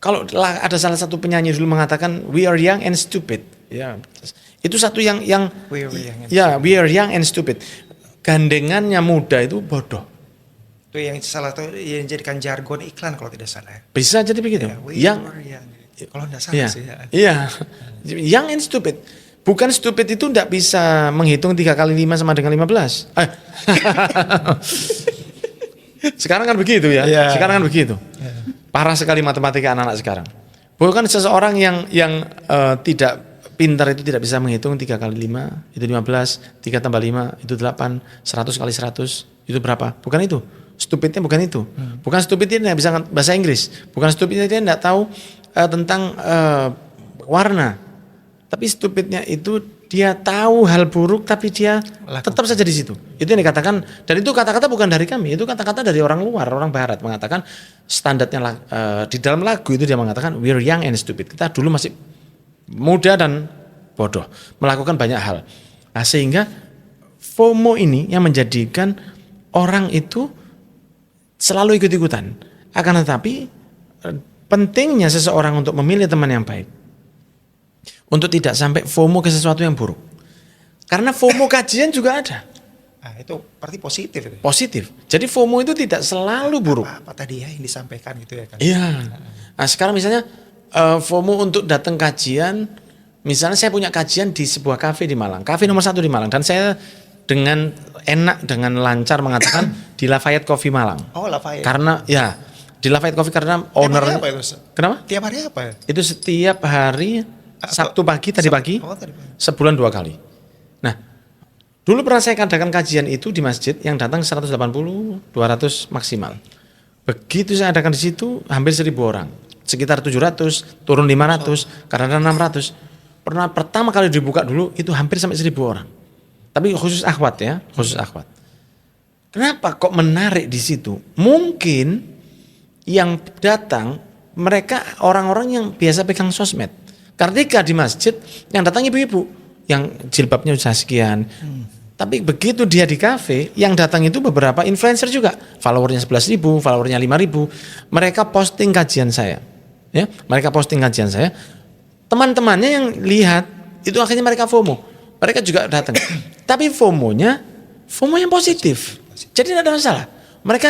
kalau ada salah satu penyanyi dulu mengatakan we are young and stupid. Ya, itu satu yang we are young and stupid. Gandengannya muda itu bodoh. Itu yang salah satu yang jadikan jargon iklan kalau tidak salah. Bisa jadi begitu. Ya, kalau tidak salah sih. Iya. Young and stupid. Bukan stupid itu tidak bisa menghitung 3 kali 5 sama dengan 15. Sekarang kan begitu ya. Sekarang kan begitu. Parah sekali matematika anak-anak sekarang. Bukan seseorang yang tidak pintar itu tidak bisa menghitung 3 kali 5 itu 15, 3 tambah 5 itu 8, 100 kali 100 itu berapa? Bukan itu. Stupidnya bukan itu. Bukan stupidnya tidak bisa bahasa Inggris. Bukan stupidnya dia tidak tahu tentang warna. Tapi stupidnya itu dia tahu hal buruk tapi dia tetap saja di situ. Itu yang dikatakan, dan itu kata-kata bukan dari kami, itu kata-kata dari orang luar, orang barat mengatakan standarnya di dalam lagu itu dia mengatakan we're young and stupid. Kita dulu masih muda dan bodoh, melakukan banyak hal. Nah, sehingga FOMO ini yang menjadikan orang itu selalu ikut-ikutan. Akan tetapi pentingnya seseorang untuk memilih teman yang baik. Untuk tidak sampai FOMO ke sesuatu yang buruk. Karena FOMO kajian juga ada. Nah, itu berarti positif. Positif. Jadi FOMO itu tidak selalu buruk. Apa tadi ya yang disampaikan gitu ya kan? Iya. Nah sekarang misalnya FOMO untuk datang kajian. Misalnya saya punya kajian di sebuah kafe di Malang. Kafe nomor 1 di Malang. Dan saya dengan enak, dengan lancar mengatakan di Lafayette Coffee Malang. Oh Lafayette. Karena ya di Lafayette Coffee karena owner. Kenapa? Tiap hari apa? Itu setiap hari Sabtu pagi, tadi pagi, sebulan 2 kali. Nah, dulu pernah saya adakan kajian itu di masjid yang datang 180, 200 maksimal. Begitu saya adakan di situ hampir 1.000 orang. Sekitar 700, turun 500, kadang-kadang 600. Pernah pertama kali dibuka dulu itu hampir sampai 1.000 orang. Tapi khusus akhwat ya, khusus akhwat. Kenapa kok menarik di situ? Mungkin yang datang mereka orang-orang yang biasa pegang sosmed. Ketika di masjid yang datang ibu-ibu yang jilbabnya udah sekian. Tapi begitu dia di kafe, yang datang itu beberapa influencer juga. Followernya 11.000, followernya 5.000. Mereka posting kajian saya. Ya, mereka posting kajian saya. Teman-temannya yang lihat itu akhirnya mereka FOMO. Mereka juga datang. Tapi FOMO yang positif. Jadi tidak ada masalah. Mereka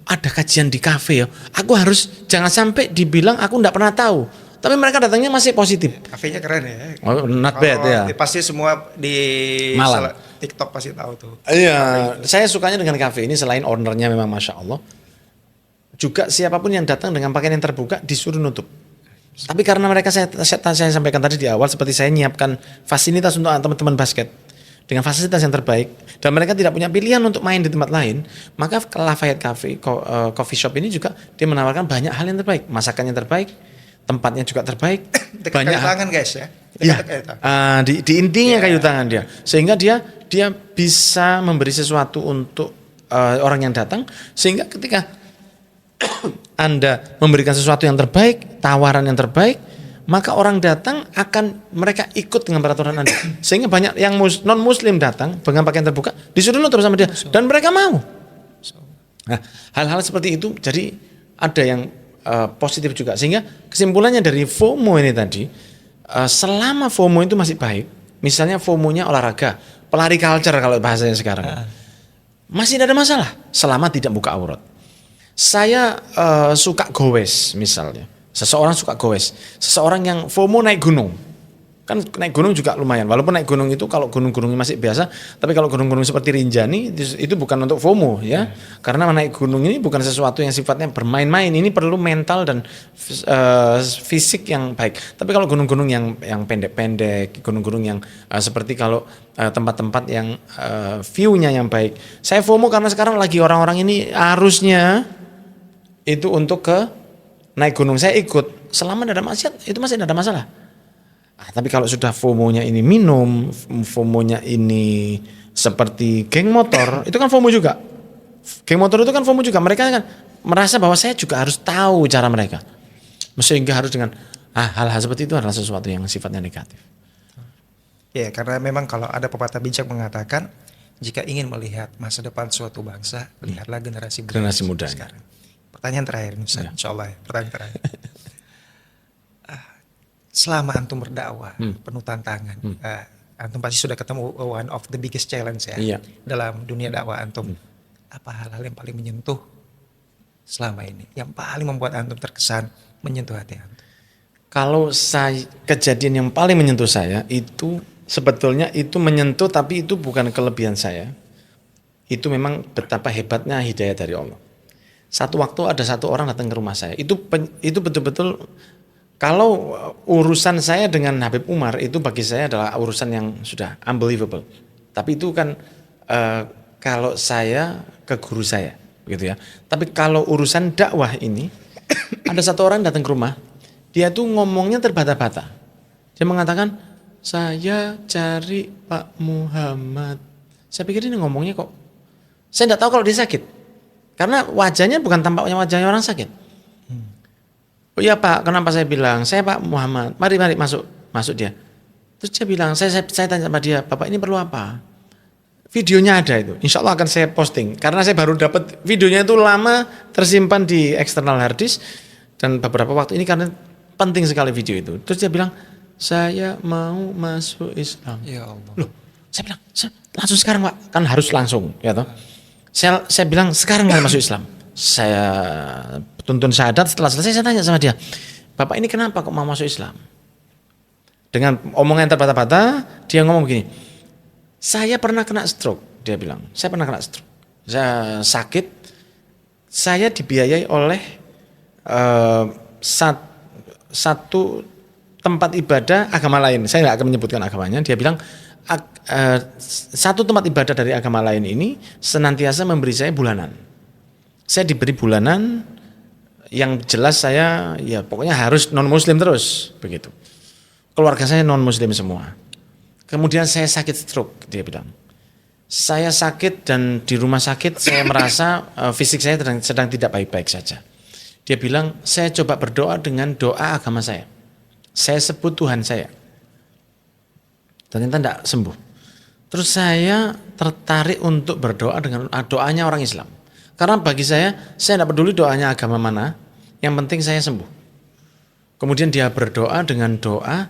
ada kajian di kafe ya. Aku harus jangan sampai dibilang aku tidak pernah tahu. Tapi mereka datangnya masih positif. Kafenya keren ya. Oh, not bad ya. Pasti semua di Malang. TikTok pasti tahu tuh. Iya, saya sukanya dengan kafe ini selain ownernya memang Masya Allah. Juga siapapun yang datang dengan pakaian yang terbuka disuruh nutup. Tapi karena mereka saya sampaikan tadi di awal seperti saya menyiapkan fasilitas untuk teman-teman basket. Dengan fasilitas yang terbaik dan mereka tidak punya pilihan untuk main di tempat lain, maka Lafayette Cafe coffee shop ini juga dia menawarkan banyak hal yang terbaik, masakannya terbaik, tempatnya juga terbaik, banyak kayu tangan guys ya. Di intinya kayu tangan dia, sehingga dia bisa memberi sesuatu untuk orang yang datang, sehingga ketika Anda memberikan sesuatu yang terbaik, tawaran yang terbaik, maka orang datang akan mereka ikut dengan peraturan Anda. Sehingga banyak yang non muslim datang dengan pakaian terbuka disuruh nutup sama dia dan mereka mau. Nah, hal-hal seperti itu jadi ada yang positif juga. Sehingga kesimpulannya dari FOMO ini tadi, selama FOMO itu masih baik, misalnya FOMO-nya olahraga, pelari culture kalau bahasanya sekarang, masih tidak ada masalah selama tidak buka aurat. Saya suka gowes misalnya. Seseorang suka goes, seseorang yang FOMO naik gunung, kan naik gunung juga lumayan. Walaupun naik gunung itu kalau gunung-gunungnya masih biasa, tapi kalau gunung-gunung seperti Rinjani itu bukan untuk FOMO ya, karena naik gunung ini bukan sesuatu yang sifatnya bermain-main. Ini perlu mental dan fisik yang baik. Tapi kalau gunung-gunung yang pendek-pendek, gunung-gunung yang seperti kalau tempat-tempat yang view-nya yang baik, saya FOMO karena sekarang lagi orang-orang ini arusnya itu untuk ke naik gunung, saya ikut selama tidak ada maksiat itu masih tidak ada masalah. Tapi kalau sudah FOMO-nya ini minum, FOMO-nya ini seperti geng motor, itu kan FOMO juga. Geng motor itu kan FOMO juga. Mereka kan merasa bahwa saya juga harus tahu cara mereka, sehingga harus dengan hal-hal seperti itu adalah sesuatu yang sifatnya negatif. Ya, karena memang kalau ada pepatah bijak mengatakan jika ingin melihat masa depan suatu bangsa, lihatlah generasi muda sekarang. Pertanyaan terakhir, Ustaz, insya Allah ya, pertanyaan terakhir. Selama antum berdakwah, penuh tantangan, antum pasti sudah ketemu one of the biggest challenge ya dalam dunia dakwah antum. Apa hal-hal yang paling menyentuh selama ini, yang paling membuat antum terkesan menyentuh hati antum? Kalau kejadian yang paling menyentuh saya itu sebetulnya itu menyentuh, tapi itu bukan kelebihan saya. Itu memang betapa hebatnya hidayah dari Allah. Satu waktu ada satu orang datang ke rumah saya. Itu betul-betul kalau urusan saya dengan Habib Umar itu bagi saya adalah urusan yang sudah unbelievable. Tapi itu kan kalau saya ke guru saya, gitu ya. Tapi kalau urusan dakwah ini ada satu orang datang ke rumah, dia tuh ngomongnya terbata-bata. Dia mengatakan, "Saya cari Pak Muhammad." Saya pikir ini ngomongnya kok. Saya tidak tahu kalau dia sakit. Karena wajahnya bukan tampaknya wajahnya orang sakit. Oh iya Pak, kenapa saya bilang? Saya Pak Muhammad. Mari masuk dia. Terus dia bilang, saya tanya sama dia, Bapak ini perlu apa? Videonya ada itu. Insya Allah akan saya posting. Karena saya baru dapat videonya itu lama tersimpan di eksternal hard disk dan beberapa waktu ini karena penting sekali video itu. Terus dia bilang, saya mau masuk Islam. Ya Allah. Loh, saya bilang, langsung sekarang Pak. Kan harus langsung, ya toh. Saya bilang sekarang nggak masuk Islam. Saya tuntun syahadat, setelah selesai saya tanya sama dia, Bapak ini kenapa kok mau masuk Islam? Dengan omongan yang terbata-bata, dia ngomong begini, saya pernah kena stroke, dia bilang, saya pernah kena stroke. Saya sakit, saya dibiayai oleh satu tempat ibadah agama lain. Saya nggak akan menyebutkan agamanya. Dia bilang, satu tempat ibadah dari agama lain ini senantiasa memberi saya bulanan. Saya diberi bulanan yang jelas saya ya pokoknya harus non muslim terus begitu. Keluarga saya non muslim semua. Kemudian saya sakit stroke, dia bilang. Saya sakit dan di rumah sakit saya merasa fisik saya sedang tidak baik-baik saja. Dia bilang, saya coba berdoa dengan doa agama saya. Saya sebut Tuhan saya. Ternyata tidak sembuh. Terus saya tertarik untuk berdoa dengan doanya orang Islam. Karena bagi saya tidak peduli doanya agama mana, yang penting saya sembuh. Kemudian dia berdoa dengan doa,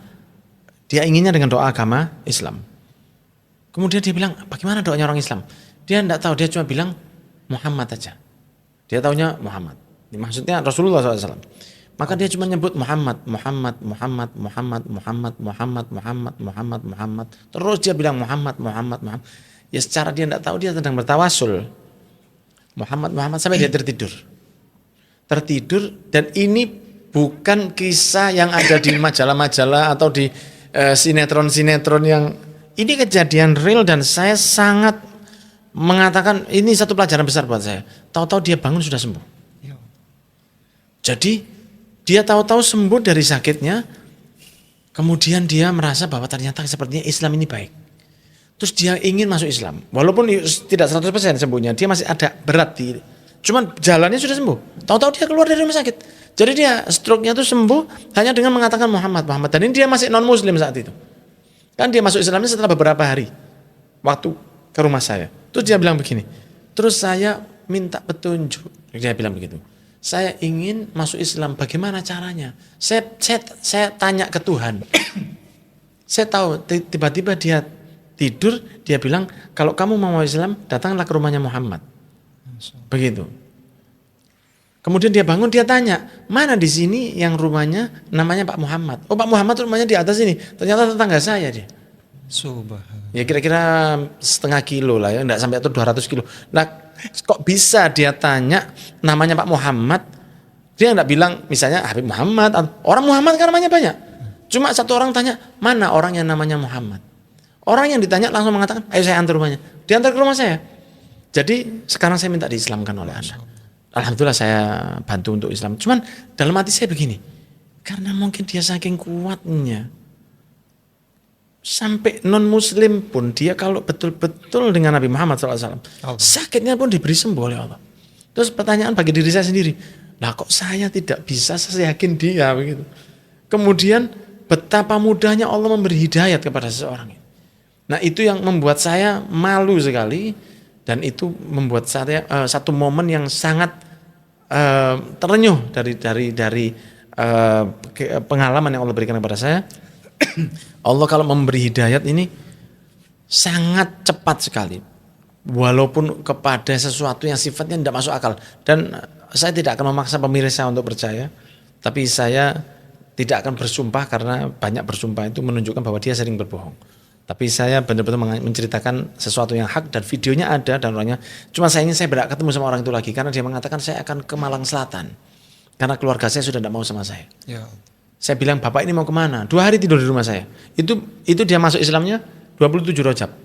dia inginnya dengan doa agama Islam. Kemudian dia bilang, bagaimana doanya orang Islam? Dia tidak tahu, dia cuma bilang Muhammad aja. Dia taunya Muhammad. Maksudnya Rasulullah SAW. Maka dia cuma nyebut Muhammad, Muhammad, Muhammad, Muhammad, Muhammad, Muhammad, Muhammad, Muhammad, Muhammad. Terus dia bilang Muhammad, Muhammad, Muhammad. Ya secara dia tidak tahu dia sedang bertawasul. Muhammad, Muhammad sampai dia tertidur. Tertidur dan ini bukan kisah yang ada di majalah-majalah atau di sinetron-sinetron yang ini kejadian real dan saya sangat mengatakan ini satu pelajaran besar buat saya. Tahu-tahu dia bangun sudah sembuh. Jadi dia tahu-tahu sembuh dari sakitnya. Kemudian dia merasa bahwa ternyata sepertinya Islam ini baik. Terus dia ingin masuk Islam. Walaupun tidak 100% sembuhnya, dia masih ada berat di. Cuman jalannya sudah sembuh. Tahu-tahu dia keluar dari rumah sakit. Jadi dia stroke-nya itu sembuh hanya dengan mengatakan Muhammad, Muhammad. Dan ini dia masih non muslim saat itu. Kan dia masuk Islamnya setelah beberapa hari waktu ke rumah saya. Terus dia bilang begini, terus saya minta petunjuk. Dia bilang begitu. Saya ingin masuk Islam, bagaimana caranya? Saya tanya ke Tuhan. Saya tahu tiba-tiba dia tidur, dia bilang kalau kamu mau masuk Islam, datanglah ke rumahnya Muhammad. Begitu. Kemudian dia bangun, dia tanya, mana di sini yang rumahnya namanya Pak Muhammad? Oh Pak Muhammad rumahnya di atas ini. Ternyata tetangga saya dia. Subhanallah. Ya kira-kira setengah kilo lah ya, enggak sampai atau 200 kilo. Nah kok bisa dia tanya namanya Pak Muhammad? Dia enggak bilang misalnya Habib Muhammad. Orang Muhammad kan namanya banyak. Cuma satu orang tanya, mana orang yang namanya Muhammad? Orang yang ditanya langsung mengatakan, ayo saya antar rumahnya. Diantar ke rumah saya. Jadi sekarang saya minta diislamkan oleh Anda. Alhamdulillah saya bantu untuk Islam. Cuman dalam hati saya begini, karena mungkin dia saking kuatnya, sampai non muslim pun dia kalau betul-betul dengan Nabi Muhammad SAW, sakitnya pun diberi sembuh oleh Allah. Terus pertanyaan bagi diri saya sendiri, nah kok saya tidak bisa seyakin dia begitu. Kemudian betapa mudahnya Allah memberi hidayat kepada seseorang. Nah itu yang membuat saya malu sekali. Dan itu membuat saya satu momen yang sangat terenyuh dari pengalaman yang Allah berikan kepada saya. Allah kalau memberi hidayat ini sangat cepat sekali. Walaupun kepada sesuatu yang sifatnya tidak masuk akal. Dan saya tidak akan memaksa pemirsa untuk percaya. Tapi saya tidak akan bersumpah karena banyak bersumpah itu menunjukkan bahwa dia sering berbohong. Tapi saya benar-benar menceritakan sesuatu yang hak dan videonya ada dan orangnya. Cuma saya ingin saya berhak ketemu sama orang itu lagi karena dia mengatakan saya akan ke Malang Selatan karena keluarga saya sudah tidak mau sama saya. Ya. Saya bilang bapak ini mau kemana? 2 hari tidur di rumah saya. Itu dia masuk Islamnya 27 Rajab.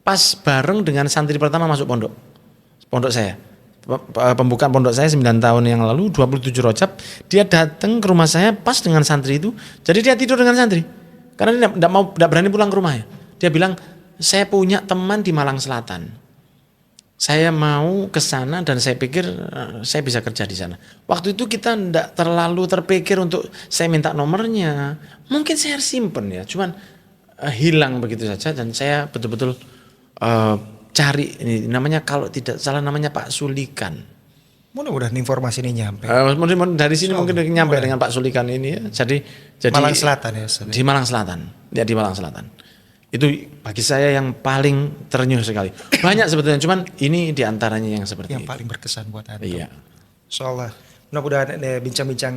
Pas bareng dengan santri pertama masuk pondok saya. Pembukaan pondok saya 9 tahun yang lalu 27 Rajab dia datang ke rumah saya pas dengan santri itu. Jadi dia tidur dengan santri. Karena dia tidak berani pulang ke rumah ya. Dia bilang, saya punya teman di Malang Selatan. Saya mau ke sana dan saya pikir saya bisa kerja di sana. Waktu itu kita tidak terlalu terpikir untuk saya minta nomornya. Mungkin saya harus simpen ya. Cuman hilang begitu saja dan saya betul-betul cari. Ini namanya kalau tidak salah namanya Pak Sulikan. Mudah-mudahan informasi ini nyampe. Dari sini mungkin nyampe dengan Pak Sulikan ini ya. Jadi Malang Selatan ya. Di Malang Selatan. Ya di Malang Selatan. Itu bagi saya yang paling terenyuh sekali. Banyak sebetulnya, cuman ini diantaranya yang seperti yang itu. paling berkesan buat Anda. Iya. Insyaallah. Mudah-mudahan bincang-bincang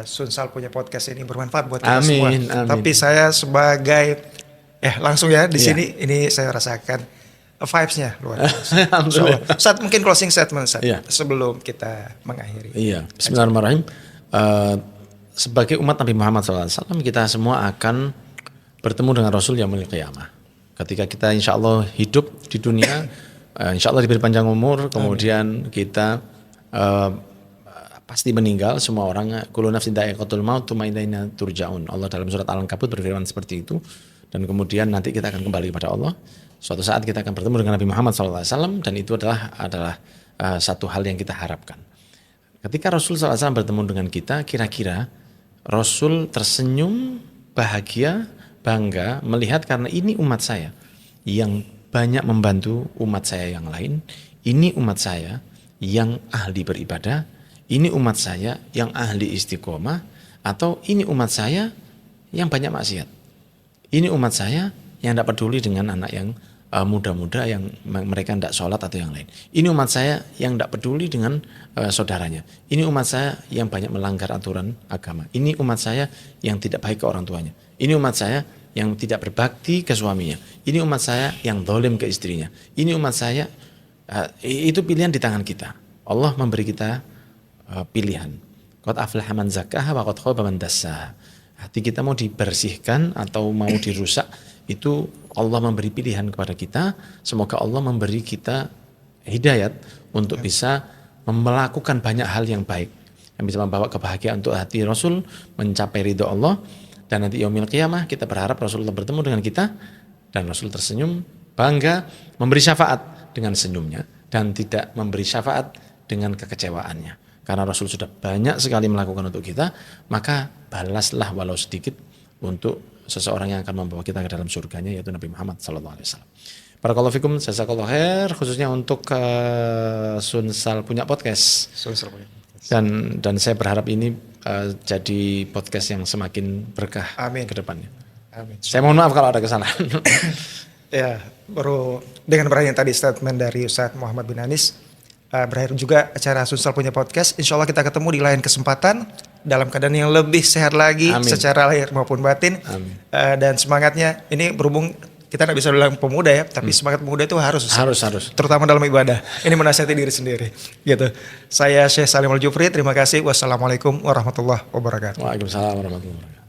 Sunsal punya podcast ini bermanfaat buat kita semua. Amin. Tapi saya sebagai langsung ya di sini ini saya rasakan vibes-nya luar biasa. Ustaz mungkin closing statement Ustaz, sebelum kita mengakhiri. Iya. Bismillahirrahmanirrahim. Sebagai umat Nabi Muhammad SAW kita semua akan bertemu dengan Rasul yaumil qiyamah. Ketika kita insya Allah hidup di dunia, insya Allah diberi panjang umur, kemudian kita pasti meninggal, semua orang, kullu nafsin dha'iqatul maut tsumma ilaina turja'un. Allah dalam surat Al-Ankabut berfirman seperti itu, dan kemudian nanti kita akan kembali kepada Allah. Suatu saat kita akan bertemu dengan Nabi Muhammad SAW, dan itu adalah satu hal yang kita harapkan. Ketika Rasul SAW bertemu dengan kita, kira-kira Rasul tersenyum, bahagia, bangga melihat karena ini umat saya yang banyak membantu umat saya yang lain, ini umat saya yang ahli beribadah, ini umat saya yang ahli istiqomah, atau ini umat saya yang banyak maksiat. Ini umat saya yang tidak peduli dengan anak yang muda-muda yang mereka tidak sholat atau yang lain. Ini umat saya yang tidak peduli dengan saudaranya. Ini umat saya yang banyak melanggar aturan agama. Ini umat saya yang tidak baik ke orang tuanya. Ini umat saya yang tidak berbakti ke suaminya. Ini umat saya yang zalim ke istrinya. Ini umat saya, itu pilihan di tangan kita. Allah memberi kita pilihan. Qad aflaha man zakkaha wa qad khaba man dassaha. Hati kita mau dibersihkan atau mau dirusak, itu Allah memberi pilihan kepada kita. Semoga Allah memberi kita hidayat untuk bisa melakukan banyak hal yang baik yang bisa membawa kebahagiaan untuk hati Rasul, mencapai ridho Allah, dan nanti yaumil qiyamah kita berharap Rasulullah bertemu dengan kita dan Rasul tersenyum, bangga, memberi syafaat dengan senyumnya dan tidak memberi syafaat dengan kekecewaannya. Karena Rasul sudah banyak sekali melakukan untuk kita, maka balaslah walau sedikit untuk seseorang yang akan membawa kita ke dalam surganya, yaitu Nabi Muhammad SAW. Barakallahu fikum, jazakallahu khair, khususnya untuk Sunsal punya podcast. Dan saya berharap ini jadi podcast yang semakin berkah ke depannya. Amin. Saya mohon maaf kalau ada kesalahan. Ya, baru dengan berakhirnya tadi statement dari Ustaz Muhammad bin Anis, berakhir juga acara Sunsal punya podcast. Insya Allah kita ketemu di lain kesempatan dalam keadaan yang lebih sehat lagi. Amin. Secara lahir maupun batin. Dan semangatnya ini berhubung kita tidak bisa bilang pemuda ya, tapi semangat pemuda itu harus terutama dalam ibadah. Ini menasihati diri sendiri gitu. Saya Syekh Salim Al-Jufri, terima kasih. Wassalamualaikum warahmatullahi wabarakatuh. Waalaikumsalam warahmatullahi wabarakatuh.